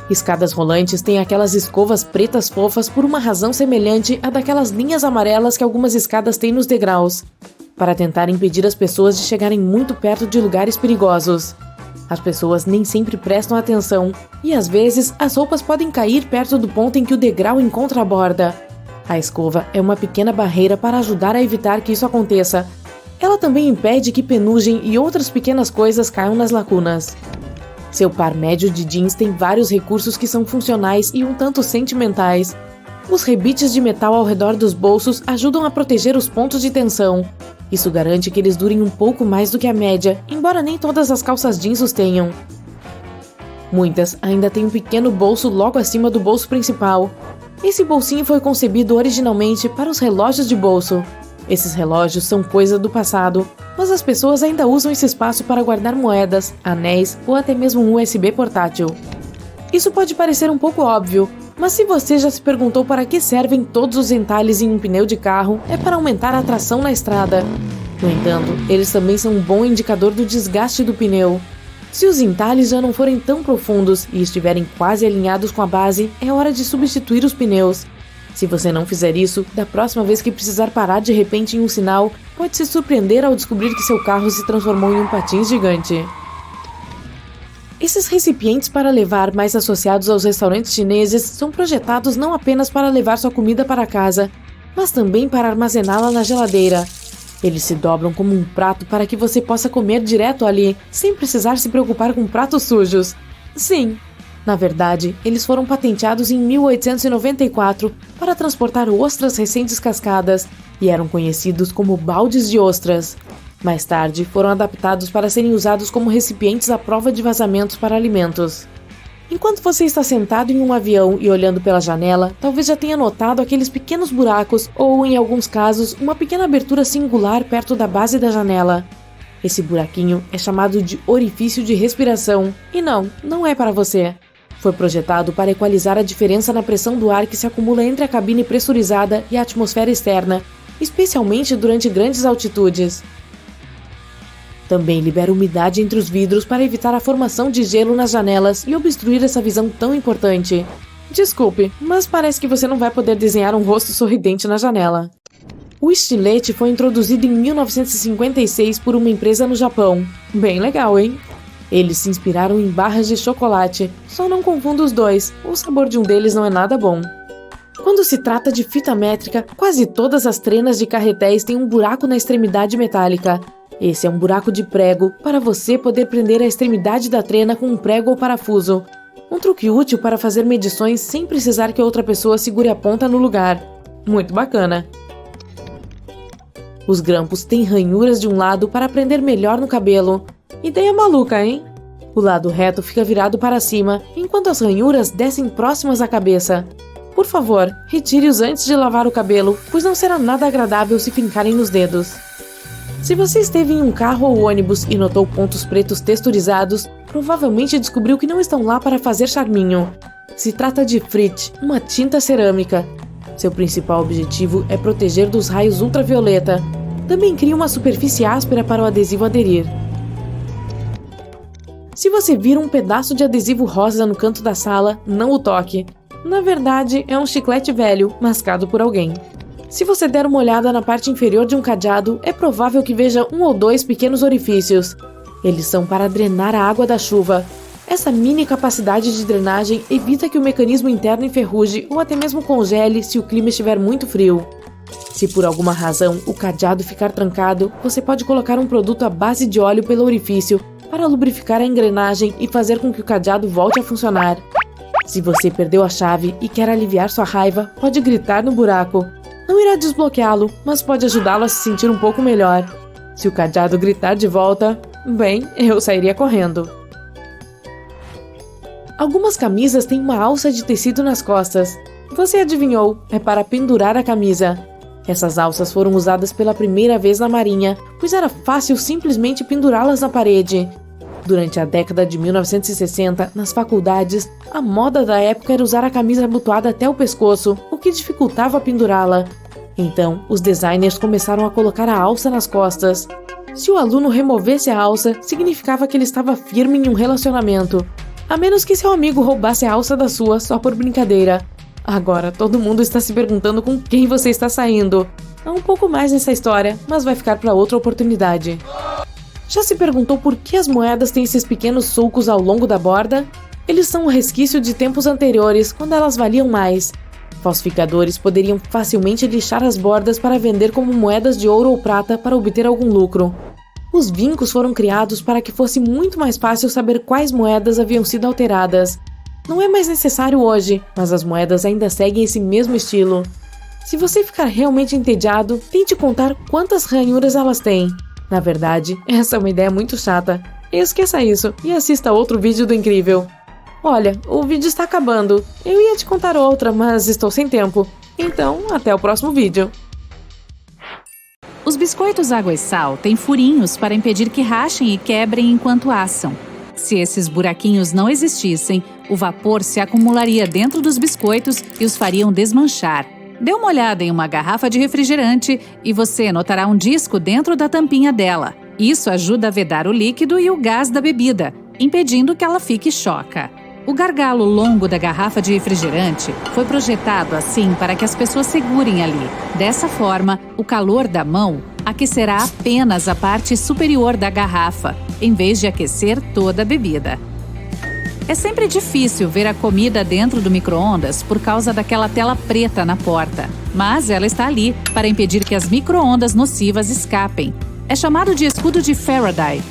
Escadas rolantes têm aquelas escovas pretas fofas por uma razão semelhante à daquelas linhas amarelas que algumas escadas têm nos degraus, para tentar impedir as pessoas de chegarem muito perto de lugares perigosos. As pessoas nem sempre prestam atenção, e às vezes as roupas podem cair perto do ponto em que o degrau encontra a borda. A escova é uma pequena barreira para ajudar a evitar que isso aconteça. Ela também impede que penugem e outras pequenas coisas caiam nas lacunas. Seu par médio de jeans tem vários recursos que são funcionais e um tanto sentimentais. Os rebites de metal ao redor dos bolsos ajudam a proteger os pontos de tensão. Isso garante que eles durem um pouco mais do que a média, embora nem todas as calças jeans os tenham. Muitas ainda têm um pequeno bolso logo acima do bolso principal. Esse bolsinho foi concebido originalmente para os relógios de bolso. Esses relógios são coisa do passado, mas as pessoas ainda usam esse espaço para guardar moedas, anéis ou até mesmo um USB portátil. Isso pode parecer um pouco óbvio, mas se você já se perguntou para que servem todos os entalhes em um pneu de carro, é para aumentar a tração na estrada. No entanto, eles também são um bom indicador do desgaste do pneu. Se os entalhes já não forem tão profundos e estiverem quase alinhados com a base, é hora de substituir os pneus. Se você não fizer isso, da próxima vez que precisar parar de repente em um sinal, pode se surpreender ao descobrir que seu carro se transformou em um patins gigante. Esses recipientes para levar mais associados aos restaurantes chineses são projetados não apenas para levar sua comida para casa, mas também para armazená-la na geladeira. Eles se dobram como um prato para que você possa comer direto ali, sem precisar se preocupar com pratos sujos. Sim! Na verdade, eles foram patenteados em 1894 para transportar ostras recém-descascadas e eram conhecidos como baldes de ostras. Mais tarde, foram adaptados para serem usados como recipientes à prova de vazamentos para alimentos. Enquanto você está sentado em um avião e olhando pela janela, talvez já tenha notado aqueles pequenos buracos ou, em alguns casos, uma pequena abertura singular perto da base da janela. Esse buraquinho é chamado de orifício de respiração. E não é para você. Foi projetado para equalizar a diferença na pressão do ar que se acumula entre a cabine pressurizada e a atmosfera externa, especialmente durante grandes altitudes. Também libera umidade entre os vidros para evitar a formação de gelo nas janelas e obstruir essa visão tão importante. Desculpe, mas parece que você não vai poder desenhar um rosto sorridente na janela. O estilete foi introduzido em 1956 por uma empresa no Japão. Bem legal, hein? Eles se inspiraram em barras de chocolate, só não confunda os dois, o sabor de um deles não é nada bom. Quando se trata de fita métrica, quase todas as trenas de carretéis têm um buraco na extremidade metálica. Esse é um buraco de prego, para você poder prender a extremidade da trena com um prego ou parafuso. Um truque útil para fazer medições sem precisar que outra pessoa segure a ponta no lugar. Muito bacana! Os grampos têm ranhuras de um lado para prender melhor no cabelo. Ideia maluca, hein? O lado reto fica virado para cima, enquanto as ranhuras descem próximas à cabeça. Por favor, retire-os antes de lavar o cabelo, pois não será nada agradável se fincarem nos dedos. Se você esteve em um carro ou ônibus e notou pontos pretos texturizados, provavelmente descobriu que não estão lá para fazer charminho. Se trata de Frit, uma tinta cerâmica. Seu principal objetivo é proteger dos raios ultravioleta. Também cria uma superfície áspera para o adesivo aderir. Se você vir um pedaço de adesivo rosa no canto da sala, não o toque. Na verdade, é um chiclete velho, mascado por alguém. Se você der uma olhada na parte inferior de um cadeado, é provável que veja um ou dois pequenos orifícios. Eles são para drenar a água da chuva. Essa mini capacidade de drenagem evita que o mecanismo interno enferruje ou até mesmo congele se o clima estiver muito frio. Se por alguma razão o cadeado ficar trancado, você pode colocar um produto à base de óleo pelo orifício para lubrificar a engrenagem e fazer com que o cadeado volte a funcionar. Se você perdeu a chave e quer aliviar sua raiva, pode gritar no buraco. Não irá desbloqueá-lo, mas pode ajudá-lo a se sentir um pouco melhor. Se o cadeado gritar de volta, bem, eu sairia correndo. Algumas camisas têm uma alça de tecido nas costas. Você adivinhou, é para pendurar a camisa. Essas alças foram usadas pela primeira vez na Marinha, pois era fácil simplesmente pendurá-las na parede. Durante a década de 1960, nas faculdades, a moda da época era usar a camisa abotoada até o pescoço, o que dificultava pendurá-la. Então, os designers começaram a colocar a alça nas costas. Se o aluno removesse a alça, significava que ele estava firme em um relacionamento, a menos que seu amigo roubasse a alça da sua só por brincadeira. Agora, todo mundo está se perguntando com quem você está saindo. Há um pouco mais nessa história, mas vai ficar para outra oportunidade. Já se perguntou por que as moedas têm esses pequenos sulcos ao longo da borda? Eles são um resquício de tempos anteriores, quando elas valiam mais. Falsificadores poderiam facilmente lixar as bordas para vender como moedas de ouro ou prata para obter algum lucro. Os vincos foram criados para que fosse muito mais fácil saber quais moedas haviam sido alteradas. Não é mais necessário hoje, mas as moedas ainda seguem esse mesmo estilo. Se você ficar realmente entediado, tente contar quantas ranhuras elas têm. Na verdade, essa é uma ideia muito chata. Esqueça isso e assista outro vídeo do Incrível. Olha, o vídeo está acabando. Eu ia te contar outra, mas estou sem tempo. Então, até o próximo vídeo. Os biscoitos água e sal têm furinhos para impedir que rachem e quebrem enquanto assam. Se esses buraquinhos não existissem, o vapor se acumularia dentro dos biscoitos e os fariam desmanchar. Dê uma olhada em uma garrafa de refrigerante e você notará um disco dentro da tampinha dela. Isso ajuda a vedar o líquido e o gás da bebida, impedindo que ela fique choca. O gargalo longo da garrafa de refrigerante foi projetado assim para que as pessoas segurem ali. Dessa forma, o calor da mão aquecerá apenas a parte superior da garrafa, em vez de aquecer toda a bebida. É sempre difícil ver a comida dentro do micro-ondas por causa daquela tela preta na porta, mas ela está ali para impedir que as micro-ondas nocivas escapem. É chamado de escudo de Faraday,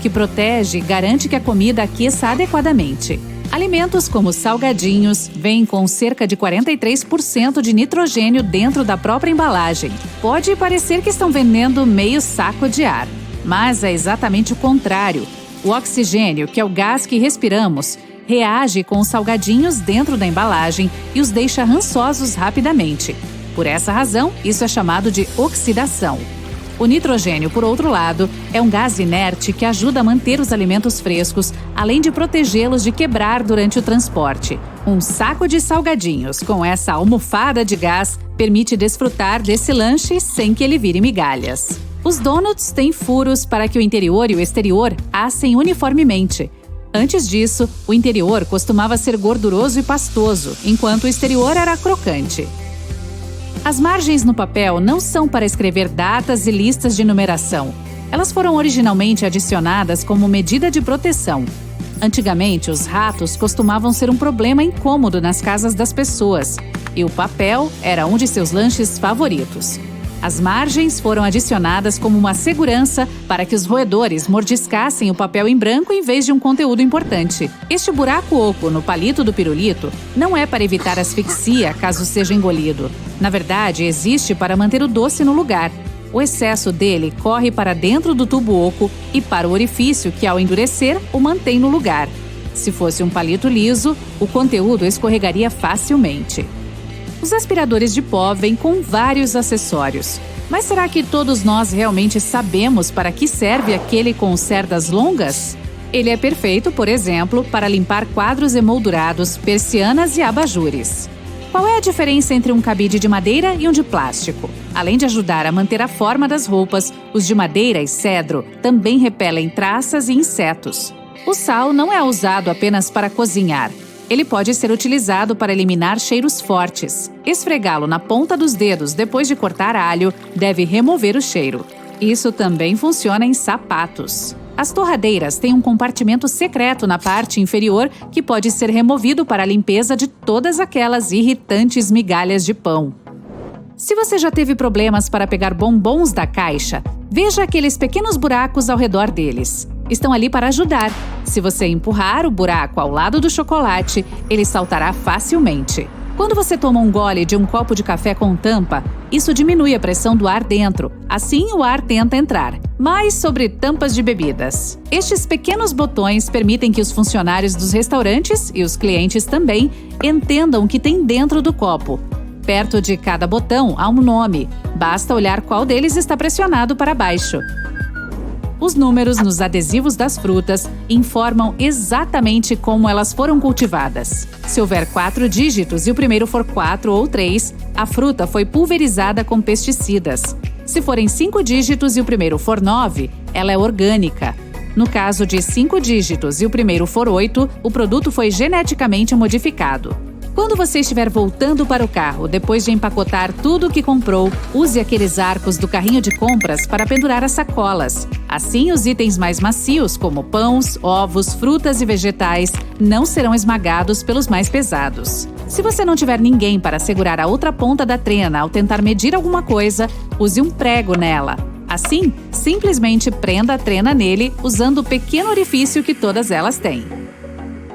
que protege e garante que a comida aqueça adequadamente. Alimentos como salgadinhos vêm com cerca de 43% de nitrogênio dentro da própria embalagem. Pode parecer que estão vendendo meio saco de ar, mas é exatamente o contrário. O oxigênio, que é o gás que respiramos, reage com os salgadinhos dentro da embalagem e os deixa rançosos rapidamente. Por essa razão, isso é chamado de oxidação. O nitrogênio, por outro lado, é um gás inerte que ajuda a manter os alimentos frescos, além de protegê-los de quebrar durante o transporte. Um saco de salgadinhos com essa almofada de gás permite desfrutar desse lanche sem que ele vire migalhas. Os donuts têm furos para que o interior e o exterior assem uniformemente. Antes disso, o interior costumava ser gorduroso e pastoso, enquanto o exterior era crocante. As margens no papel não são para escrever datas e listas de numeração. Elas foram originalmente adicionadas como medida de proteção. Antigamente, os ratos costumavam ser um problema incômodo nas casas das pessoas, e o papel era um de seus lanches favoritos. As margens foram adicionadas como uma segurança para que os roedores mordiscassem o papel em branco em vez de um conteúdo importante. Este buraco oco no palito do pirulito não é para evitar asfixia caso seja engolido. Na verdade, existe para manter o doce no lugar. O excesso dele corre para dentro do tubo oco e para o orifício que, ao endurecer, o mantém no lugar. Se fosse um palito liso, o conteúdo escorregaria facilmente. Os aspiradores de pó vêm com vários acessórios. Mas será que todos nós realmente sabemos para que serve aquele com cerdas longas? Ele é perfeito, por exemplo, para limpar quadros emoldurados, persianas e abajures. Qual é a diferença entre um cabide de madeira e um de plástico? Além de ajudar a manter a forma das roupas, os de madeira e cedro também repelem traças e insetos. O sal não é usado apenas para cozinhar. Ele pode ser utilizado para eliminar cheiros fortes. Esfregá-lo na ponta dos dedos depois de cortar alho deve remover o cheiro. Isso também funciona em sapatos. As torradeiras têm um compartimento secreto na parte inferior que pode ser removido para a limpeza de todas aquelas irritantes migalhas de pão. Se você já teve problemas para pegar bombons da caixa, veja aqueles pequenos buracos ao redor deles. Estão ali para ajudar. Se você empurrar o buraco ao lado do chocolate, ele saltará facilmente. Quando você toma um gole de um copo de café com tampa, isso diminui a pressão do ar dentro. Assim, o ar tenta entrar. Mais sobre tampas de bebidas. Estes pequenos botões permitem que os funcionários dos restaurantes, e os clientes também, entendam o que tem dentro do copo. Perto de cada botão há um nome. Basta olhar qual deles está pressionado para baixo. Os números nos adesivos das frutas informam exatamente como elas foram cultivadas. Se houver 4 dígitos e o primeiro for 4 ou 3, a fruta foi pulverizada com pesticidas. Se forem 5 dígitos e o primeiro for 9, ela é orgânica. No caso de 5 dígitos e o primeiro for 8, o produto foi geneticamente modificado. Quando você estiver voltando para o carro depois de empacotar tudo o que comprou, use aqueles arcos do carrinho de compras para pendurar as sacolas. Assim, os itens mais macios, como pães, ovos, frutas e vegetais, não serão esmagados pelos mais pesados. Se você não tiver ninguém para segurar a outra ponta da trena ao tentar medir alguma coisa, use um prego nela. Assim, simplesmente prenda a trena nele usando o pequeno orifício que todas elas têm.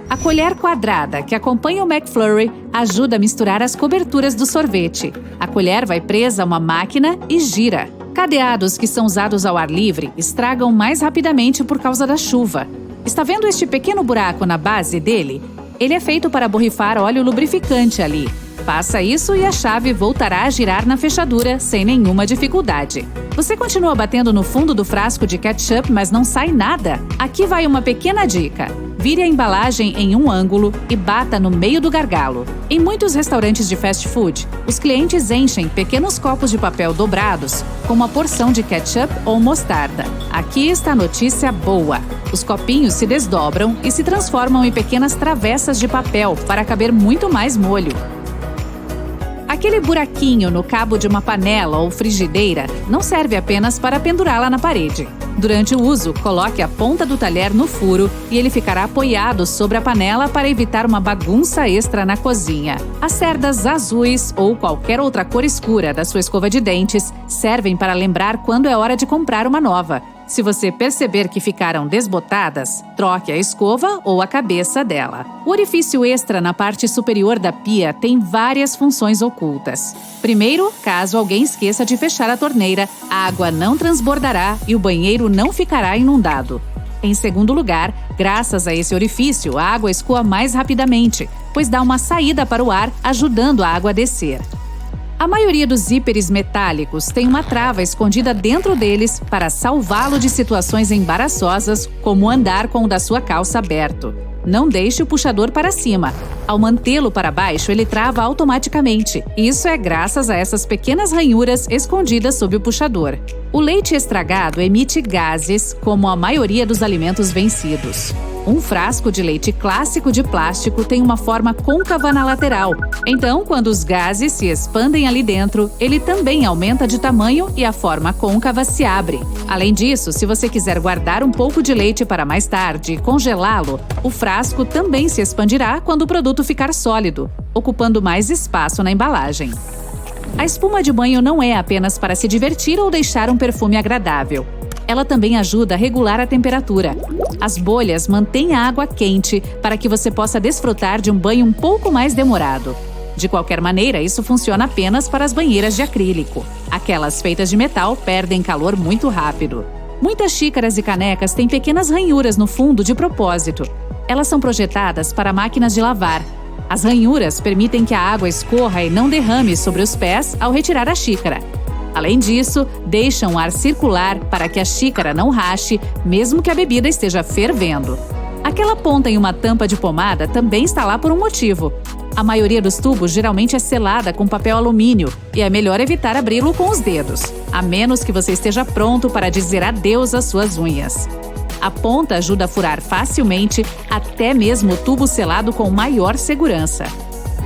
A colher quadrada que acompanha o McFlurry ajuda a misturar as coberturas do sorvete. A colher vai presa a uma máquina e gira. Cadeados que são usados ao ar livre estragam mais rapidamente por causa da chuva. Está vendo este pequeno buraco na base dele? Ele é feito para borrifar óleo lubrificante ali. Faça isso e a chave voltará a girar na fechadura sem nenhuma dificuldade. Você continua batendo no fundo do frasco de ketchup, mas não sai nada? Aqui vai uma pequena dica. Vire a embalagem em um ângulo e bata no meio do gargalo. Em muitos restaurantes de fast food, os clientes enchem pequenos copos de papel dobrados com uma porção de ketchup ou mostarda. Aqui está a notícia boa. Os copinhos se desdobram e se transformam em pequenas travessas de papel para caber muito mais molho. Aquele buraquinho no cabo de uma panela ou frigideira não serve apenas para pendurá-la na parede. Durante o uso, coloque a ponta do talher no furo e ele ficará apoiado sobre a panela para evitar uma bagunça extra na cozinha. As cerdas azuis ou qualquer outra cor escura da sua escova de dentes servem para lembrar quando é hora de comprar uma nova. Se você perceber que ficaram desbotadas, troque a escova ou a cabeça dela. O orifício extra na parte superior da pia tem várias funções ocultas. Primeiro, caso alguém esqueça de fechar a torneira, a água não transbordará e o banheiro não ficará inundado. Em segundo lugar, graças a esse orifício, a água escoa mais rapidamente, pois dá uma saída para o ar, ajudando a água a descer. A maioria dos zíperes metálicos tem uma trava escondida dentro deles para salvá-lo de situações embaraçosas, como andar com o da sua calça aberto. Não deixe o puxador para cima. Ao mantê-lo para baixo, ele trava automaticamente. Isso é graças a essas pequenas ranhuras escondidas sob o puxador. O leite estragado emite gases, como a maioria dos alimentos vencidos. Um frasco de leite clássico de plástico tem uma forma côncava na lateral. Então, quando os gases se expandem ali dentro, ele também aumenta de tamanho e a forma côncava se abre. Além disso, se você quiser guardar um pouco de leite para mais tarde e congelá-lo, o frasco também se expandirá quando o produto ficar sólido, ocupando mais espaço na embalagem. A espuma de banho não é apenas para se divertir ou deixar um perfume agradável. Ela também ajuda a regular a temperatura. As bolhas mantêm a água quente para que você possa desfrutar de um banho um pouco mais demorado. De qualquer maneira, isso funciona apenas para as banheiras de acrílico. Aquelas feitas de metal perdem calor muito rápido. Muitas xícaras e canecas têm pequenas ranhuras no fundo de propósito. Elas são projetadas para máquinas de lavar. As ranhuras permitem que a água escorra e não derrame sobre os pés ao retirar a xícara. Além disso, deixam o ar circular para que a xícara não rache, mesmo que a bebida esteja fervendo. Aquela ponta em uma tampa de pomada também está lá por um motivo. A maioria dos tubos geralmente é selada com papel alumínio e é melhor evitar abri-lo com os dedos, a menos que você esteja pronto para dizer adeus às suas unhas. A ponta ajuda a furar facilmente, até mesmo o tubo selado com maior segurança.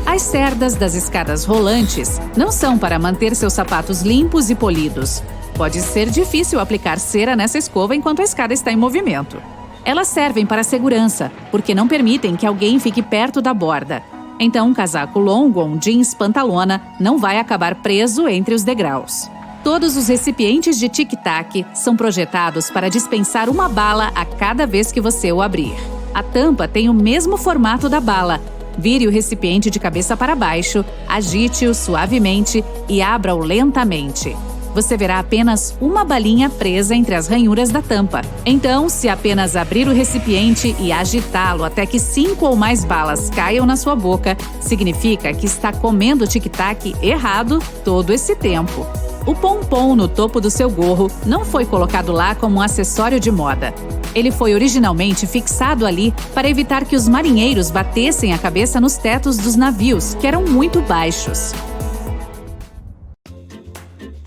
As cerdas das escadas rolantes não são para manter seus sapatos limpos e polidos. Pode ser difícil aplicar cera nessa escova enquanto a escada está em movimento. Elas servem para segurança, porque não permitem que alguém fique perto da borda. Então, um casaco longo ou um jeans pantalona não vai acabar preso entre os degraus. Todos os recipientes de tic-tac são projetados para dispensar uma bala a cada vez que você o abrir. A tampa tem o mesmo formato da bala. Vire o recipiente de cabeça para baixo, agite-o suavemente e abra-o lentamente. Você verá apenas uma balinha presa entre as ranhuras da tampa. Então, se apenas abrir o recipiente e agitá-lo até que 5 ou mais balas caiam na sua boca, significa que está comendo tic-tac errado todo esse tempo. O pompom no topo do seu gorro não foi colocado lá como um acessório de moda. Ele foi originalmente fixado ali para evitar que os marinheiros batessem a cabeça nos tetos dos navios, que eram muito baixos.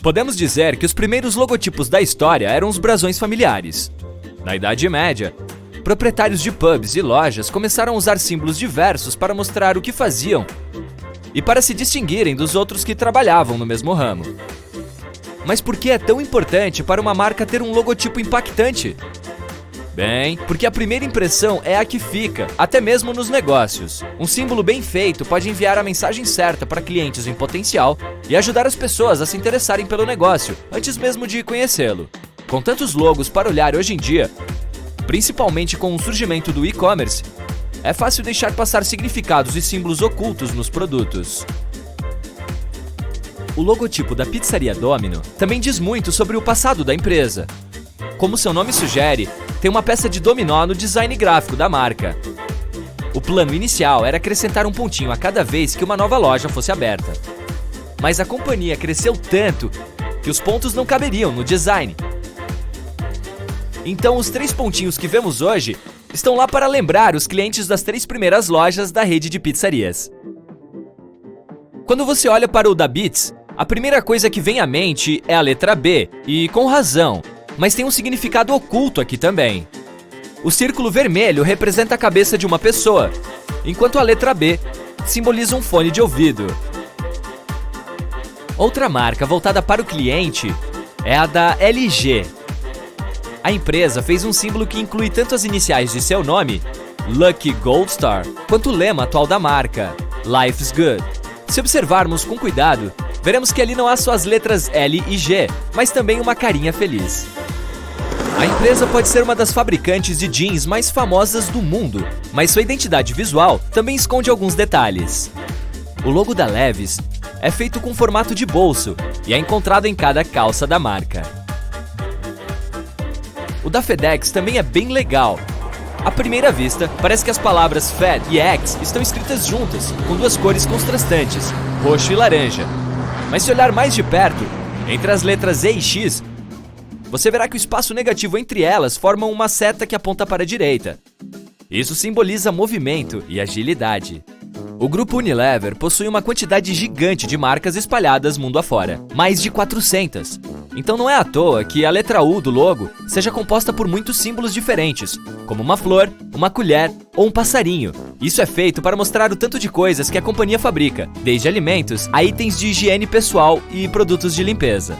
Podemos dizer que os primeiros logotipos da história eram os brasões familiares. Na Idade Média, proprietários de pubs e lojas começaram a usar símbolos diversos para mostrar o que faziam e para se distinguirem dos outros que trabalhavam no mesmo ramo. Mas por que é tão importante para uma marca ter um logotipo impactante? Bem, porque a primeira impressão é a que fica, até mesmo nos negócios. Um símbolo bem feito pode enviar a mensagem certa para clientes em potencial e ajudar as pessoas a se interessarem pelo negócio, antes mesmo de conhecê-lo. Com tantos logos para olhar hoje em dia, principalmente com o surgimento do e-commerce, é fácil deixar passar significados e símbolos ocultos nos produtos. O logotipo da pizzaria Domino também diz muito sobre o passado da empresa. Como seu nome sugere, tem uma peça de dominó no design gráfico da marca. O plano inicial era acrescentar um pontinho a cada vez que uma nova loja fosse aberta. Mas a companhia cresceu tanto que os pontos não caberiam no design. Então os 3 pontinhos que vemos hoje estão lá para lembrar os clientes das 3 primeiras lojas da rede de pizzarias. Quando você olha para o da Beats, a primeira coisa que vem à mente é a letra B, e com razão, mas tem um significado oculto aqui também. O círculo vermelho representa a cabeça de uma pessoa, enquanto a letra B simboliza um fone de ouvido. Outra marca voltada para o cliente é a da LG. A empresa fez um símbolo que inclui tanto as iniciais de seu nome, Lucky Gold Star, quanto o lema atual da marca, Life's Good. Se observarmos com cuidado, veremos que ali não há só as letras L e G, mas também uma carinha feliz. A empresa pode ser uma das fabricantes de jeans mais famosas do mundo, mas sua identidade visual também esconde alguns detalhes. O logo da Levi's é feito com formato de bolso e é encontrado em cada calça da marca. O da FedEx também é bem legal. À primeira vista, parece que as palavras Fed e X estão escritas juntas, com duas cores contrastantes, roxo e laranja. Mas se olhar mais de perto, entre as letras E e X, você verá que o espaço negativo entre elas forma uma seta que aponta para a direita. Isso simboliza movimento e agilidade. O grupo Unilever possui uma quantidade gigante de marcas espalhadas mundo afora, mais de 400. Então não é à toa que a letra U do logo seja composta por muitos símbolos diferentes, como uma flor, uma colher ou um passarinho. Isso é feito para mostrar o tanto de coisas que a companhia fabrica, desde alimentos a itens de higiene pessoal e produtos de limpeza.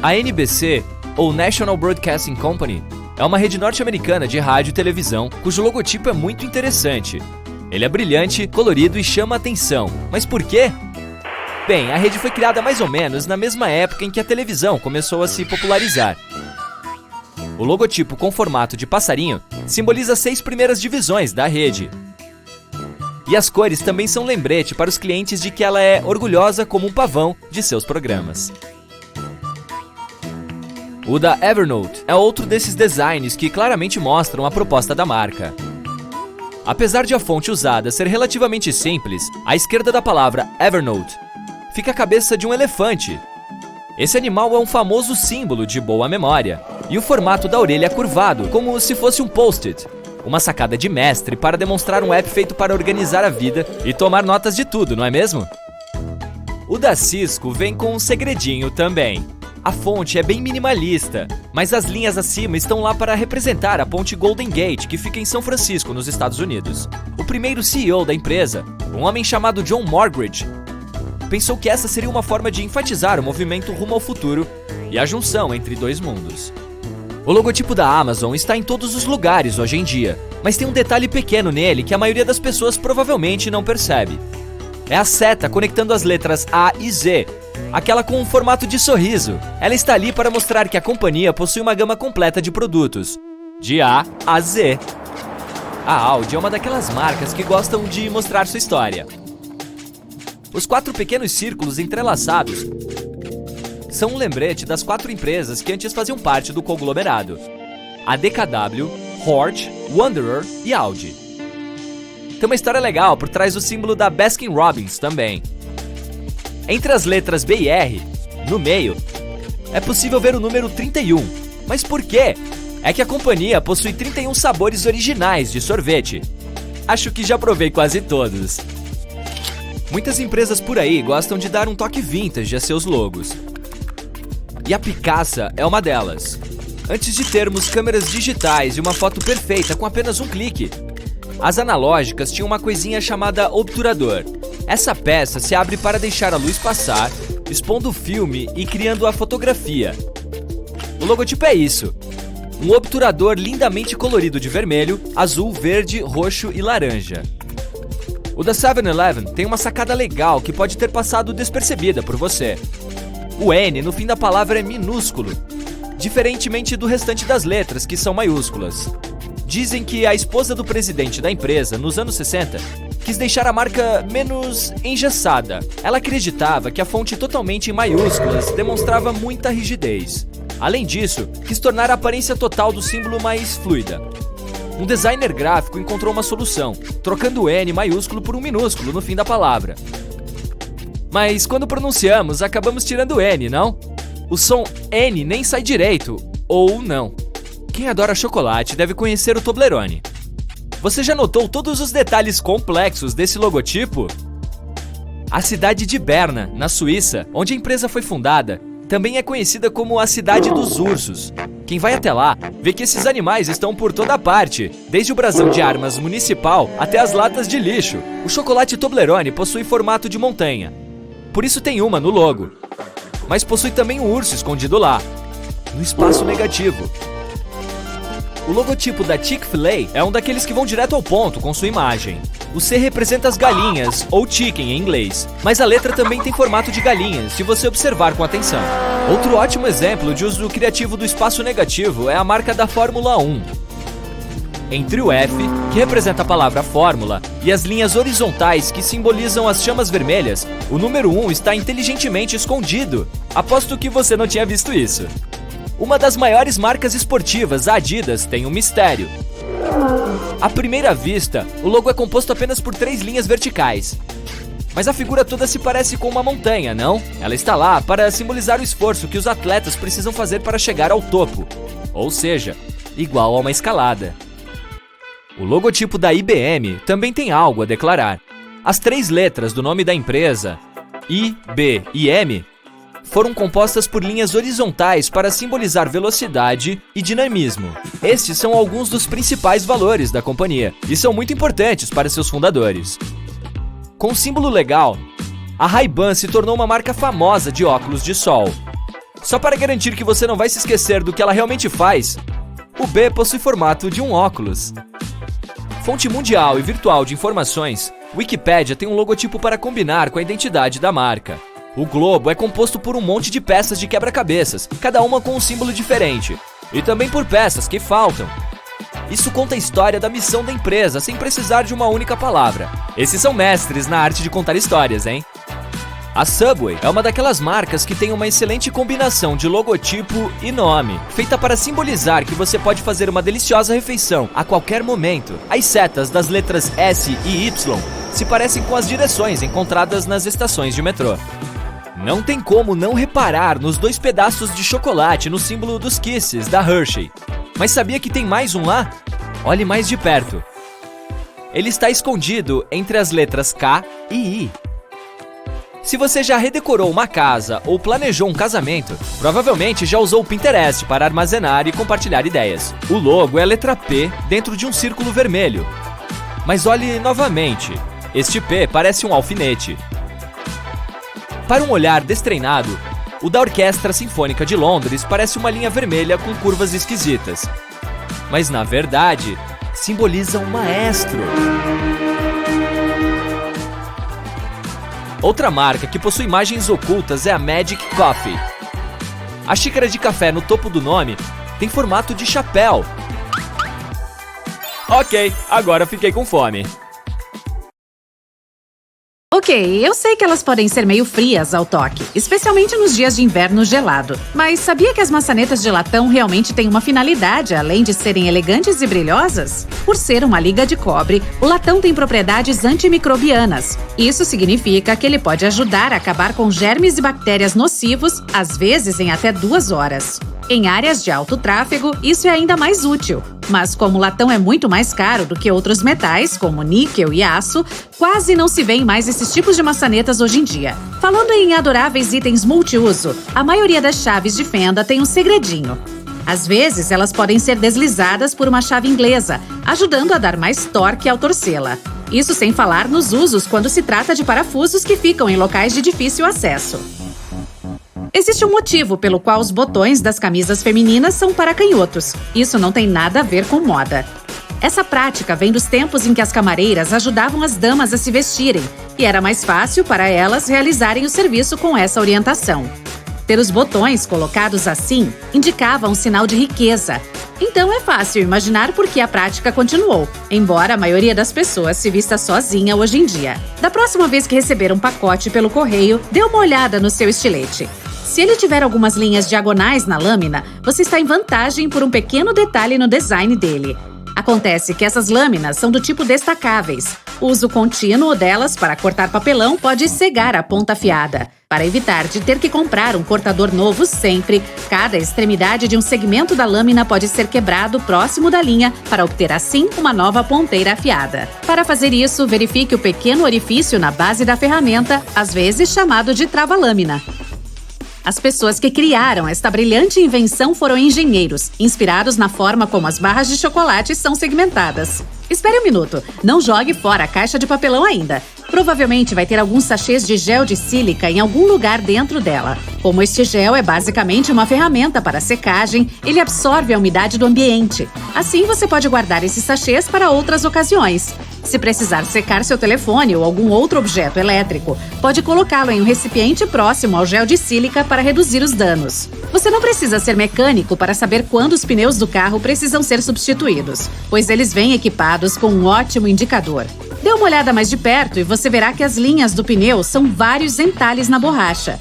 A NBC, ou National Broadcasting Company, é uma rede norte-americana de rádio e televisão cujo logotipo é muito interessante. Ele é brilhante, colorido e chama a atenção. Mas por quê? Bem, a rede foi criada mais ou menos na mesma época em que a televisão começou a se popularizar. O logotipo com formato de passarinho simboliza as 6 primeiras divisões da rede. E as cores também são lembrete para os clientes de que ela é orgulhosa como um pavão de seus programas. O da Evernote é outro desses designs que claramente mostram a proposta da marca. Apesar de a fonte usada ser relativamente simples, à esquerda da palavra Evernote fica a cabeça de um elefante. Esse animal é um famoso símbolo de boa memória, e o formato da orelha é curvado, como se fosse um post-it. Uma sacada de mestre para demonstrar um app feito para organizar a vida e tomar notas de tudo, não é mesmo? O da Cisco vem com um segredinho também. A fonte é bem minimalista, mas as linhas acima estão lá para representar a ponte Golden Gate, que fica em São Francisco, nos Estados Unidos. O primeiro CEO da empresa, um homem chamado John Morgridge, pensou que essa seria uma forma de enfatizar o movimento rumo ao futuro e a junção entre dois mundos. O logotipo da Amazon está em todos os lugares hoje em dia, mas tem um detalhe pequeno nele que a maioria das pessoas provavelmente não percebe. É a seta conectando as letras A e Z, aquela com um formato de sorriso. Ela está ali para mostrar que a companhia possui uma gama completa de produtos, de A a Z. A Audi é uma daquelas marcas que gostam de mostrar sua história. Os 4 pequenos círculos entrelaçados são um lembrete das 4 empresas que antes faziam parte do conglomerado: a DKW, Horch, Wanderer e Audi. Tem uma história legal por trás do símbolo da Baskin-Robbins também. Entre as letras B e R, no meio, é possível ver o número 31. Mas por quê? É que a companhia possui 31 sabores originais de sorvete. Acho que já provei quase todos. Muitas empresas por aí gostam de dar um toque vintage a seus logos. E a Picasa é uma delas. Antes de termos câmeras digitais e uma foto perfeita com apenas um clique, as analógicas tinham uma coisinha chamada obturador. Essa peça se abre para deixar a luz passar, expondo o filme e criando a fotografia. O logotipo é isso: um obturador lindamente colorido de vermelho, azul, verde, roxo e laranja. O da 7-Eleven tem uma sacada legal que pode ter passado despercebida por você. O N no fim da palavra é minúsculo, diferentemente do restante das letras, que são maiúsculas. Dizem que a esposa do presidente da empresa, nos anos 60, quis deixar a marca menos engessada. Ela acreditava que a fonte totalmente em maiúsculas demonstrava muita rigidez. Além disso, quis tornar a aparência total do símbolo mais fluida. Um designer gráfico encontrou uma solução, trocando o N maiúsculo por um minúsculo no fim da palavra. Mas quando pronunciamos, acabamos tirando o N, não? O som N nem sai direito, ou não. Quem adora chocolate deve conhecer o Toblerone. Você já notou todos os detalhes complexos desse logotipo? A cidade de Berna, na Suíça, onde a empresa foi fundada, também é conhecida como a cidade dos ursos. Quem vai até lá vê que esses animais estão por toda parte, desde o brasão de armas municipal até as latas de lixo. O chocolate Toblerone possui formato de montanha, por isso tem uma no logo. Mas possui também um urso escondido lá, no espaço negativo. O logotipo da Chick-fil-A é um daqueles que vão direto ao ponto com sua imagem. O C representa as galinhas, ou chicken em inglês, mas a letra também tem formato de galinhas, se você observar com atenção. Outro ótimo exemplo de uso criativo do espaço negativo é a marca da Fórmula 1. Entre o F, que representa a palavra fórmula, e as linhas horizontais que simbolizam as chamas vermelhas, o número 1 está inteligentemente escondido. Aposto que você não tinha visto isso. Uma das maiores marcas esportivas, a Adidas, tem um mistério. À primeira vista, o logo é composto apenas por 3 linhas verticais. Mas a figura toda se parece com uma montanha, não? Ela está lá para simbolizar o esforço que os atletas precisam fazer para chegar ao topo. Ou seja, igual a uma escalada. O logotipo da IBM também tem algo a declarar. As 3 letras do nome da empresa, I, B e M, foram compostas por linhas horizontais para simbolizar velocidade e dinamismo. Estes são alguns dos principais valores da companhia e são muito importantes para seus fundadores. Com um símbolo legal, a Ray-Ban se tornou uma marca famosa de óculos de sol. Só para garantir que você não vai se esquecer do que ela realmente faz, o B possui formato de um óculos. Fonte mundial e virtual de informações, Wikipédia tem um logotipo para combinar com a identidade da marca. O globo é composto por um monte de peças de quebra-cabeças, cada uma com um símbolo diferente. E também por peças que faltam. Isso conta a história da missão da empresa, sem precisar de uma única palavra. Esses são mestres na arte de contar histórias, hein? A Subway é uma daquelas marcas que tem uma excelente combinação de logotipo e nome, feita para simbolizar que você pode fazer uma deliciosa refeição a qualquer momento. As setas das letras S e Y se parecem com as direções encontradas nas estações de metrô. Não tem como não reparar nos 2 pedaços de chocolate no símbolo dos Kisses da Hershey. Mas sabia que tem mais um lá? Olhe mais de perto. Ele está escondido entre as letras K e I. Se você já redecorou uma casa ou planejou um casamento, provavelmente já usou o Pinterest para armazenar e compartilhar ideias. O logo é a letra P dentro de um círculo vermelho. Mas olhe novamente, este P parece um alfinete. Para um olhar destreinado, o da Orquestra Sinfônica de Londres parece uma linha vermelha com curvas esquisitas. Mas na verdade, simboliza um maestro. Outra marca que possui imagens ocultas é a Magic Coffee. A xícara de café no topo do nome tem formato de chapéu. Ok, agora fiquei com fome. Ok, eu sei que elas podem ser meio frias ao toque, especialmente nos dias de inverno gelado. Mas sabia que as maçanetas de latão realmente têm uma finalidade, além de serem elegantes e brilhosas? Por ser uma liga de cobre, o latão tem propriedades antimicrobianas. Isso significa que ele pode ajudar a acabar com germes e bactérias nocivos, às vezes em até 2 horas. Em áreas de alto tráfego, isso é ainda mais útil. Mas como o latão é muito mais caro do que outros metais, como níquel e aço, quase não se vêem mais esses tipos de maçanetas hoje em dia. Falando em adoráveis itens multiuso, a maioria das chaves de fenda tem um segredinho. Às vezes, elas podem ser deslizadas por uma chave inglesa, ajudando a dar mais torque ao torcê-la. Isso sem falar nos usos quando se trata de parafusos que ficam em locais de difícil acesso. Existe um motivo pelo qual os botões das camisas femininas são para canhotos. Isso não tem nada a ver com moda. Essa prática vem dos tempos em que as camareiras ajudavam as damas a se vestirem, e era mais fácil para elas realizarem o serviço com essa orientação. Ter os botões colocados assim indicava um sinal de riqueza. Então é fácil imaginar por que a prática continuou, embora a maioria das pessoas se vista sozinha hoje em dia. Da próxima vez que receber um pacote pelo correio, dê uma olhada no seu estilete. Se ele tiver algumas linhas diagonais na lâmina, você está em vantagem por um pequeno detalhe no design dele. Acontece que essas lâminas são do tipo destacáveis. O uso contínuo delas para cortar papelão pode cegar a ponta afiada. Para evitar de ter que comprar um cortador novo sempre, cada extremidade de um segmento da lâmina pode ser quebrado próximo da linha para obter assim uma nova ponteira afiada. Para fazer isso, verifique o pequeno orifício na base da ferramenta, às vezes chamado de trava-lâmina. As pessoas que criaram esta brilhante invenção foram engenheiros, inspirados na forma como as barras de chocolate são segmentadas. Espere um minuto, não jogue fora a caixa de papelão ainda. Provavelmente vai ter alguns sachês de gel de sílica em algum lugar dentro dela. Como este gel é basicamente uma ferramenta para secagem, ele absorve a umidade do ambiente. Assim você pode guardar esses sachês para outras ocasiões. Se precisar secar seu telefone ou algum outro objeto elétrico, pode colocá-lo em um recipiente próximo ao gel de sílica para reduzir os danos. Você não precisa ser mecânico para saber quando os pneus do carro precisam ser substituídos, pois eles vêm equipados com um ótimo indicador. Dê uma olhada mais de perto e você verá que as linhas do pneu são vários entalhes na borracha.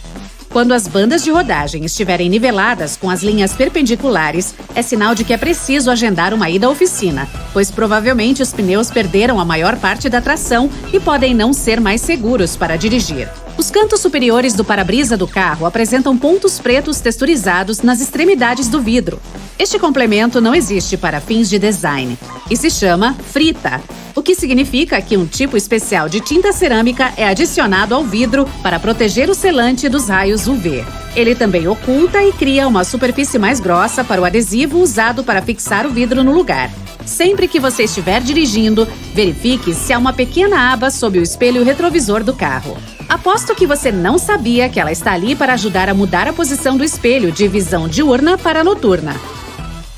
Quando as bandas de rodagem estiverem niveladas com as linhas perpendiculares, é sinal de que é preciso agendar uma ida à oficina, pois provavelmente os pneus perderam a maior parte da tração e podem não ser mais seguros para dirigir. Os cantos superiores do para-brisa do carro apresentam pontos pretos texturizados nas extremidades do vidro. Este complemento não existe para fins de design e se chama frita, o que significa que um tipo especial de tinta cerâmica é adicionado ao vidro para proteger o selante dos raios UV. Ele também oculta e cria uma superfície mais grossa para o adesivo usado para fixar o vidro no lugar. Sempre que você estiver dirigindo, verifique se há uma pequena aba sob o espelho retrovisor do carro. Aposto que você não sabia que ela está ali para ajudar a mudar a posição do espelho de visão diurna para noturna.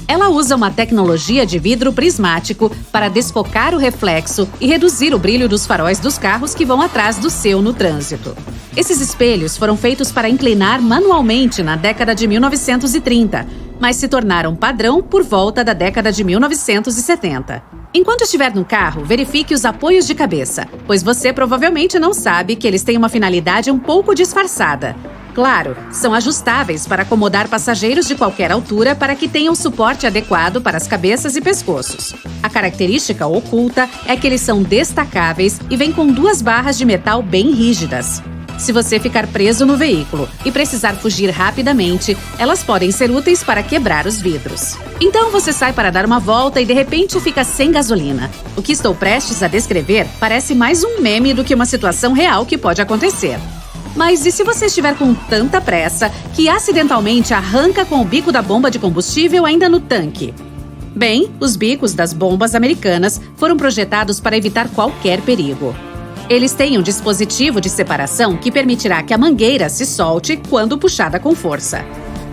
Ela usa uma tecnologia de vidro prismático para desfocar o reflexo e reduzir o brilho dos faróis dos carros que vão atrás do seu no trânsito. Esses espelhos foram feitos para inclinar manualmente na década de 1930, mas se tornaram padrão por volta da década de 1970. Enquanto estiver no carro, verifique os apoios de cabeça, pois você provavelmente não sabe que eles têm uma finalidade um pouco disfarçada. Claro, são ajustáveis para acomodar passageiros de qualquer altura para que tenham suporte adequado para as cabeças e pescoços. A característica oculta é que eles são destacáveis e vêm com 2 barras de metal bem rígidas. Se você ficar preso no veículo e precisar fugir rapidamente, elas podem ser úteis para quebrar os vidros. Então você sai para dar uma volta e de repente fica sem gasolina. O que estou prestes a descrever parece mais um meme do que uma situação real que pode acontecer. Mas e se você estiver com tanta pressa que acidentalmente arranca com o bico da bomba de combustível ainda no tanque? Bem, os bicos das bombas americanas foram projetados para evitar qualquer perigo. Eles têm um dispositivo de separação que permitirá que a mangueira se solte quando puxada com força.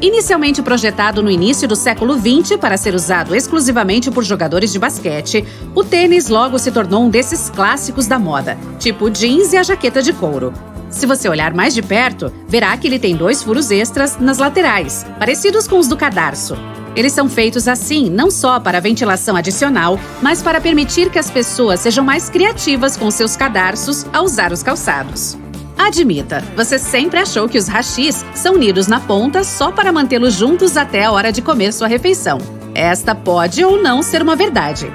Inicialmente projetado no início do século XX para ser usado exclusivamente por jogadores de basquete, o tênis logo se tornou um desses clássicos da moda, tipo o jeans e a jaqueta de couro. Se você olhar mais de perto, verá que ele tem 2 furos extras nas laterais, parecidos com os do cadarço. Eles são feitos assim não só para ventilação adicional, mas para permitir que as pessoas sejam mais criativas com seus cadarços ao usar os calçados. Admita, você sempre achou que os hashis são unidos na ponta só para mantê-los juntos até a hora de comer sua refeição. Esta pode ou não ser uma verdade.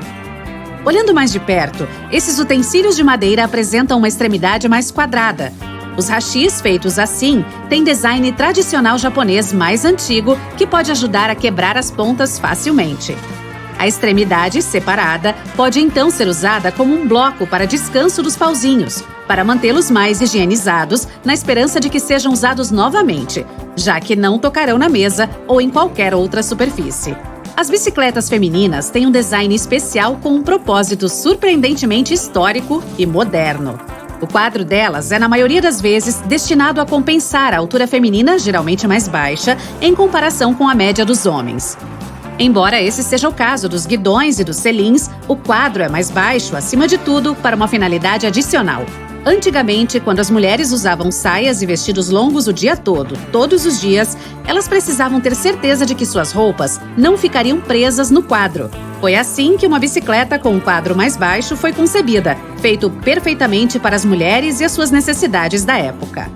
Olhando mais de perto, esses utensílios de madeira apresentam uma extremidade mais quadrada. Os hashis feitos assim têm design tradicional japonês mais antigo que pode ajudar a quebrar as pontas facilmente. A extremidade separada pode então ser usada como um bloco para descanso dos pauzinhos, para mantê-los mais higienizados na esperança de que sejam usados novamente, já que não tocarão na mesa ou em qualquer outra superfície. As bicicletas femininas têm um design especial com um propósito surpreendentemente histórico e moderno. O quadro delas é, na maioria das vezes, destinado a compensar a altura feminina, geralmente mais baixa, em comparação com a média dos homens. Embora esse seja o caso dos guidões e dos selins, o quadro é mais baixo, acima de tudo, para uma finalidade adicional. Antigamente, quando as mulheres usavam saias e vestidos longos o dia todo, todos os dias, elas precisavam ter certeza de que suas roupas não ficariam presas no quadro. Foi assim que uma bicicleta com um quadro mais baixo foi concebida, feito perfeitamente para as mulheres e as suas necessidades da época.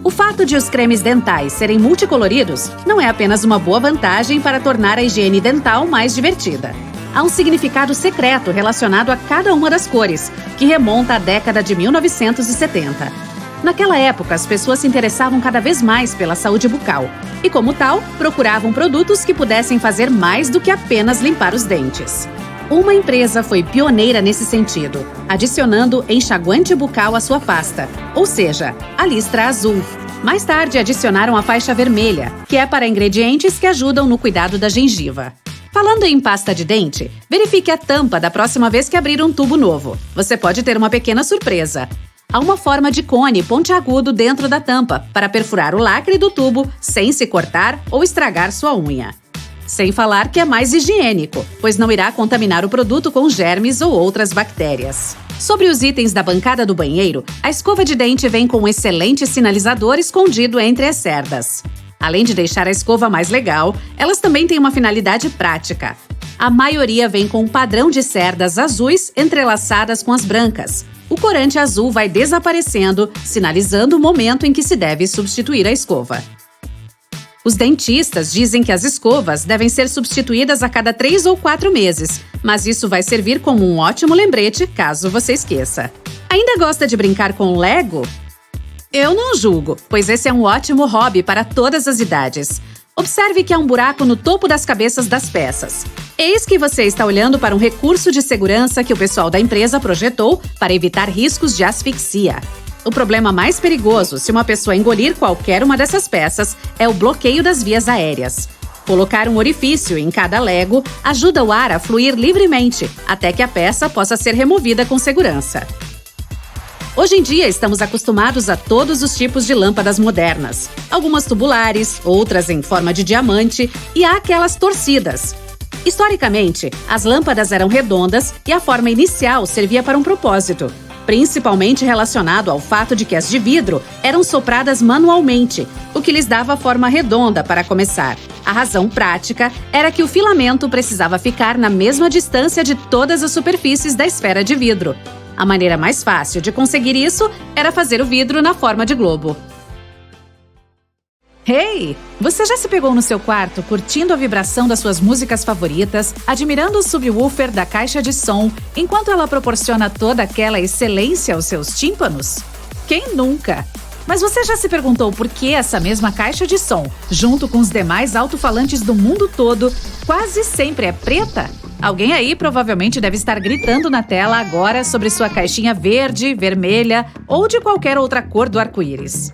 O fato de os cremes dentais serem multicoloridos não é apenas uma boa vantagem para tornar a higiene dental mais divertida. Há um significado secreto relacionado a cada uma das cores, que remonta à década de 1970. Naquela época, as pessoas se interessavam cada vez mais pela saúde bucal e, como tal, procuravam produtos que pudessem fazer mais do que apenas limpar os dentes. Uma empresa foi pioneira nesse sentido, adicionando enxaguante bucal à sua pasta, ou seja, a listra azul. Mais tarde, adicionaram a faixa vermelha, que é para ingredientes que ajudam no cuidado da gengiva. Falando em pasta de dente, verifique a tampa da próxima vez que abrir um tubo novo. Você pode ter uma pequena surpresa. Há uma forma de cone pontiagudo dentro da tampa para perfurar o lacre do tubo sem se cortar ou estragar sua unha. Sem falar que é mais higiênico, pois não irá contaminar o produto com germes ou outras bactérias. Sobre os itens da bancada do banheiro, a escova de dente vem com um excelente sinalizador escondido entre as cerdas. Além de deixar a escova mais legal, elas também têm uma finalidade prática. A maioria vem com um padrão de cerdas azuis entrelaçadas com as brancas. O corante azul vai desaparecendo, sinalizando o momento em que se deve substituir a escova. Os dentistas dizem que as escovas devem ser substituídas a cada 3 ou 4 meses, mas isso vai servir como um ótimo lembrete caso você esqueça. Ainda gosta de brincar com Lego? Eu não julgo, pois esse é um ótimo hobby para todas as idades. Observe que há um buraco no topo das cabeças das peças. Eis que você está olhando para um recurso de segurança que o pessoal da empresa projetou para evitar riscos de asfixia. O problema mais perigoso, se uma pessoa engolir qualquer uma dessas peças, é o bloqueio das vias aéreas. Colocar um orifício em cada Lego ajuda o ar a fluir livremente, até que a peça possa ser removida com segurança. Hoje em dia, estamos acostumados a todos os tipos de lâmpadas modernas. Algumas tubulares, outras em forma de diamante e há aquelas torcidas. Historicamente, as lâmpadas eram redondas e a forma inicial servia para um propósito, principalmente relacionado ao fato de que as de vidro eram sopradas manualmente, o que lhes dava forma redonda para começar. A razão prática era que o filamento precisava ficar na mesma distância de todas as superfícies da esfera de vidro. A maneira mais fácil de conseguir isso era fazer o vidro na forma de globo. Hey! Você já se pegou no seu quarto curtindo a vibração das suas músicas favoritas, admirando o subwoofer da caixa de som, enquanto ela proporciona toda aquela excelência aos seus tímpanos? Quem nunca? Mas você já se perguntou por que essa mesma caixa de som, junto com os demais alto-falantes do mundo todo, quase sempre é preta? Alguém aí provavelmente deve estar gritando na tela agora sobre sua caixinha verde, vermelha ou de qualquer outra cor do arco-íris.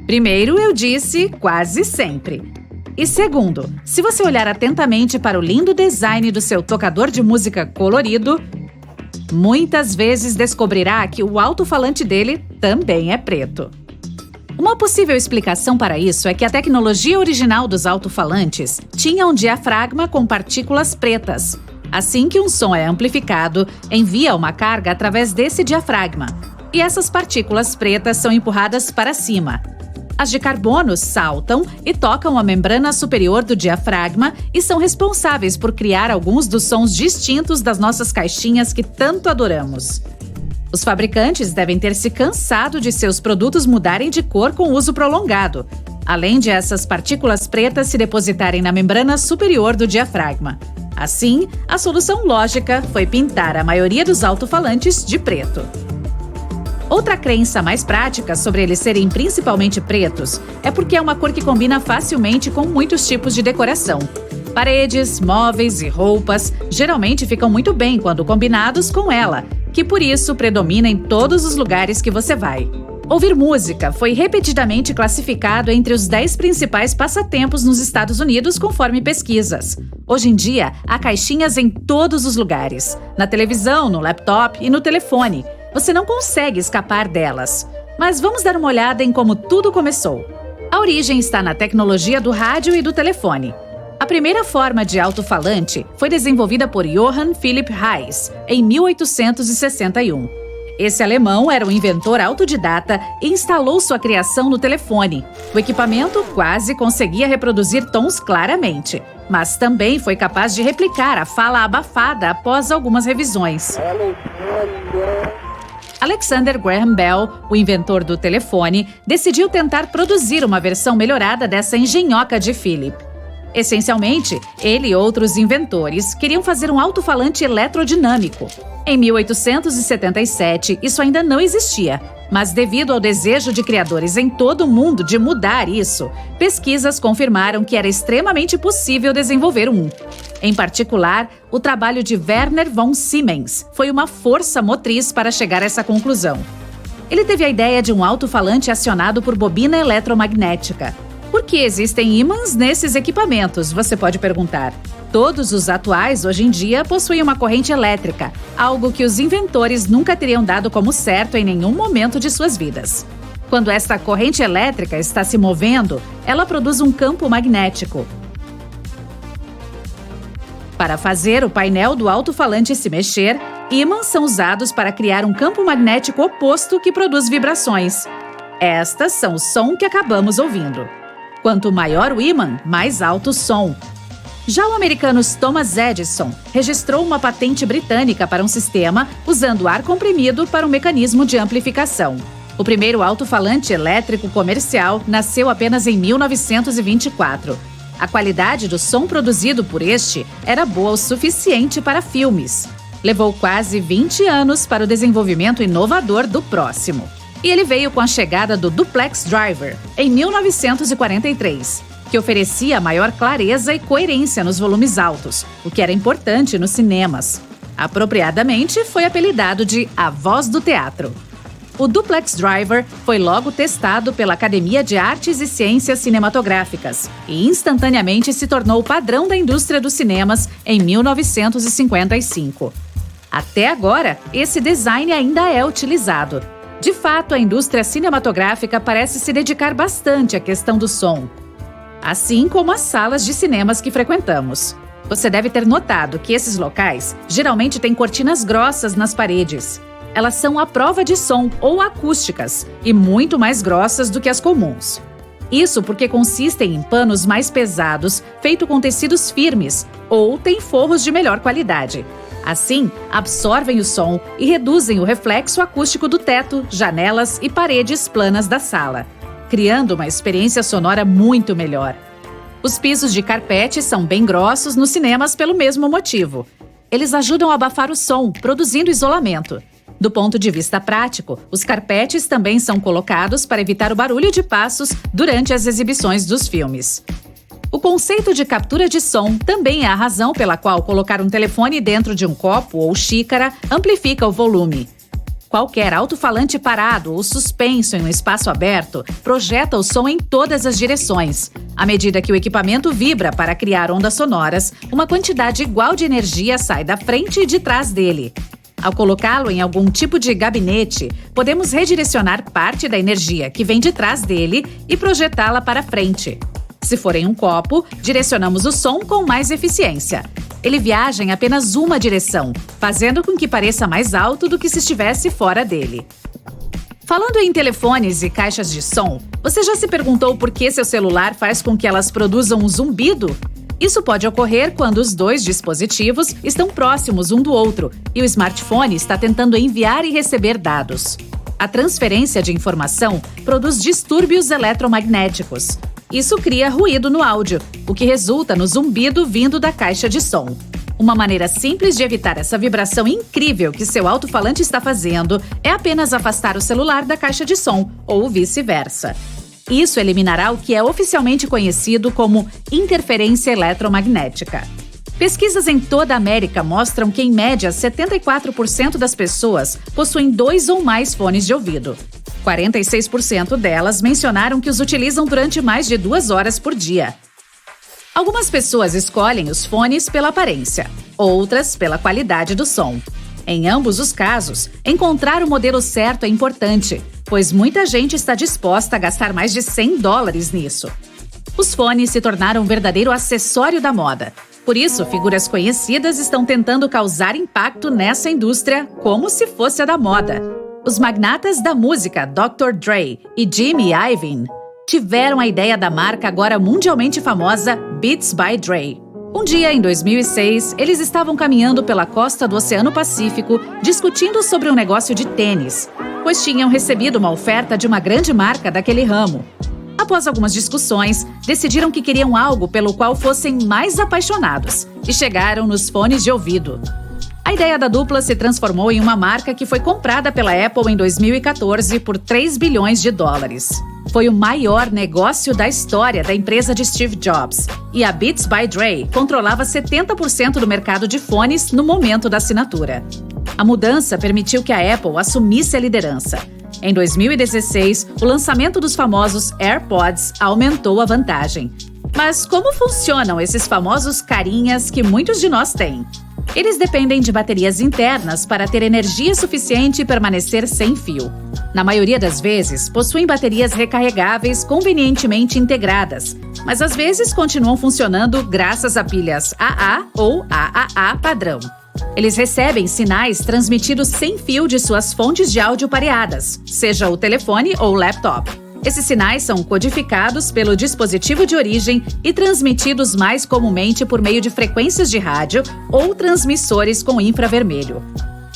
Primeiro, eu disse quase sempre. E segundo, se você olhar atentamente para o lindo design do seu tocador de música colorido, muitas vezes descobrirá que o alto-falante dele também é preto. Uma possível explicação para isso é que a tecnologia original dos alto-falantes tinha um diafragma com partículas pretas. Assim que um som é amplificado, envia uma carga através desse diafragma, e essas partículas pretas são empurradas para cima. As de carbono saltam e tocam a membrana superior do diafragma e são responsáveis por criar alguns dos sons distintos das nossas caixinhas que tanto adoramos. Os fabricantes devem ter se cansado de seus produtos mudarem de cor com uso prolongado, além de essas partículas pretas se depositarem na membrana superior do diafragma. Assim, a solução lógica foi pintar a maioria dos alto-falantes de preto. Outra crença mais prática sobre eles serem principalmente pretos é porque é uma cor que combina facilmente com muitos tipos de decoração. Paredes, móveis e roupas geralmente ficam muito bem quando combinados com ela, que por isso predomina em todos os lugares que você vai. Ouvir música foi repetidamente classificado entre os 10 principais passatempos nos Estados Unidos conforme pesquisas. Hoje em dia, há caixinhas em todos os lugares, na televisão, no laptop e no telefone. Você não consegue escapar delas. Mas vamos dar uma olhada em como tudo começou. A origem está na tecnologia do rádio e do telefone. A primeira forma de alto-falante foi desenvolvida por Johann Philipp Reis, em 1861. Esse alemão era um inventor autodidata e instalou sua criação no telefone. O equipamento quase conseguia reproduzir tons claramente, mas também foi capaz de replicar a fala abafada após algumas revisões. Alexander Graham Bell, o inventor do telefone, decidiu tentar produzir uma versão melhorada dessa engenhoca de Philipp. Essencialmente, ele e outros inventores queriam fazer um alto-falante eletrodinâmico. Em 1877, isso ainda não existia, mas devido ao desejo de criadores em todo o mundo de mudar isso, pesquisas confirmaram que era extremamente possível desenvolver um. Em particular, o trabalho de Werner von Siemens foi uma força motriz para chegar a essa conclusão. Ele teve a ideia de um alto-falante acionado por bobina eletromagnética. Por que existem ímãs nesses equipamentos, você pode perguntar. Todos os atuais, hoje em dia, possuem uma corrente elétrica, algo que os inventores nunca teriam dado como certo em nenhum momento de suas vidas. Quando esta corrente elétrica está se movendo, ela produz um campo magnético. Para fazer o painel do alto-falante se mexer, ímãs são usados para criar um campo magnético oposto que produz vibrações. Estas são o som que acabamos ouvindo. Quanto maior o ímã, mais alto o som. Já o americano Thomas Edison registrou uma patente britânica para um sistema usando ar comprimido para um mecanismo de amplificação. O primeiro alto-falante elétrico comercial nasceu apenas em 1924. A qualidade do som produzido por este era boa o suficiente para filmes. Levou quase 20 anos para o desenvolvimento inovador do próximo. E ele veio com a chegada do Duplex Driver, em 1943, que oferecia maior clareza e coerência nos volumes altos, o que era importante nos cinemas. Apropriadamente, foi apelidado de A Voz do Teatro. O Duplex Driver foi logo testado pela Academia de Artes e Ciências Cinematográficas e instantaneamente se tornou o padrão da indústria dos cinemas em 1955. Até agora, esse design ainda é utilizado. De fato, a indústria cinematográfica parece se dedicar bastante à questão do som, assim como as salas de cinemas que frequentamos. Você deve ter notado que esses locais geralmente têm cortinas grossas nas paredes. Elas são à prova de som ou acústicas e muito mais grossas do que as comuns. Isso porque consistem em panos mais pesados, feitos com tecidos firmes ou têm forros de melhor qualidade. Assim, absorvem o som e reduzem o reflexo acústico do teto, janelas e paredes planas da sala, criando uma experiência sonora muito melhor. Os pisos de carpete são bem grossos nos cinemas pelo mesmo motivo. Eles ajudam a abafar o som, produzindo isolamento. Do ponto de vista prático, os carpetes também são colocados para evitar o barulho de passos durante as exibições dos filmes. O conceito de captura de som também é a razão pela qual colocar um telefone dentro de um copo ou xícara amplifica o volume. Qualquer alto-falante parado ou suspenso em um espaço aberto projeta o som em todas as direções. À medida que o equipamento vibra para criar ondas sonoras, uma quantidade igual de energia sai da frente e de trás dele. Ao colocá-lo em algum tipo de gabinete, podemos redirecionar parte da energia que vem de trás dele e projetá-la para frente. Se for em um copo, direcionamos o som com mais eficiência. Ele viaja em apenas uma direção, fazendo com que pareça mais alto do que se estivesse fora dele. Falando em telefones e caixas de som, você já se perguntou por que seu celular faz com que elas produzam um zumbido? Isso pode ocorrer quando os dois dispositivos estão próximos um do outro e o smartphone está tentando enviar e receber dados. A transferência de informação produz distúrbios eletromagnéticos. Isso cria ruído no áudio, o que resulta no zumbido vindo da caixa de som. Uma maneira simples de evitar essa vibração incrível que seu alto-falante está fazendo é apenas afastar o celular da caixa de som, ou vice-versa. Isso eliminará o que é oficialmente conhecido como interferência eletromagnética. Pesquisas em toda a América mostram que, em média, 74% das pessoas possuem 2 ou mais fones de ouvido. 46% delas mencionaram que os utilizam durante mais de 2 horas por dia. Algumas pessoas escolhem os fones pela aparência, outras pela qualidade do som. Em ambos os casos, encontrar o modelo certo é importante, pois muita gente está disposta a gastar mais de $100 nisso. Os fones se tornaram um verdadeiro acessório da moda. Por isso, figuras conhecidas estão tentando causar impacto nessa indústria como se fosse a da moda. Os magnatas da música Dr. Dre e Jimmy Iovine tiveram a ideia da marca agora mundialmente famosa Beats by Dre. Um dia, em 2006, eles estavam caminhando pela costa do Oceano Pacífico discutindo sobre um negócio de tênis, pois tinham recebido uma oferta de uma grande marca daquele ramo. Após algumas discussões, decidiram que queriam algo pelo qual fossem mais apaixonados e chegaram nos fones de ouvido. A ideia da dupla se transformou em uma marca que foi comprada pela Apple em 2014 por $3 bilhões. Foi o maior negócio da história da empresa de Steve Jobs, e a Beats by Dre controlava 70% do mercado de fones no momento da assinatura. A mudança permitiu que a Apple assumisse a liderança. Em 2016, o lançamento dos famosos AirPods aumentou a vantagem. Mas como funcionam esses famosos carinhas que muitos de nós têm? Eles dependem de baterias internas para ter energia suficiente e permanecer sem fio. Na maioria das vezes, possuem baterias recarregáveis convenientemente integradas, mas às vezes continuam funcionando graças a pilhas AA ou AAA padrão. Eles recebem sinais transmitidos sem fio de suas fontes de áudio pareadas, seja o telefone ou o laptop. Esses sinais são codificados pelo dispositivo de origem e transmitidos mais comumente por meio de frequências de rádio ou transmissores com infravermelho.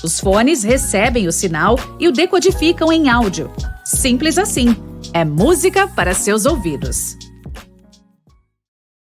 Os fones recebem o sinal e o decodificam em áudio. Simples assim. É música para seus ouvidos.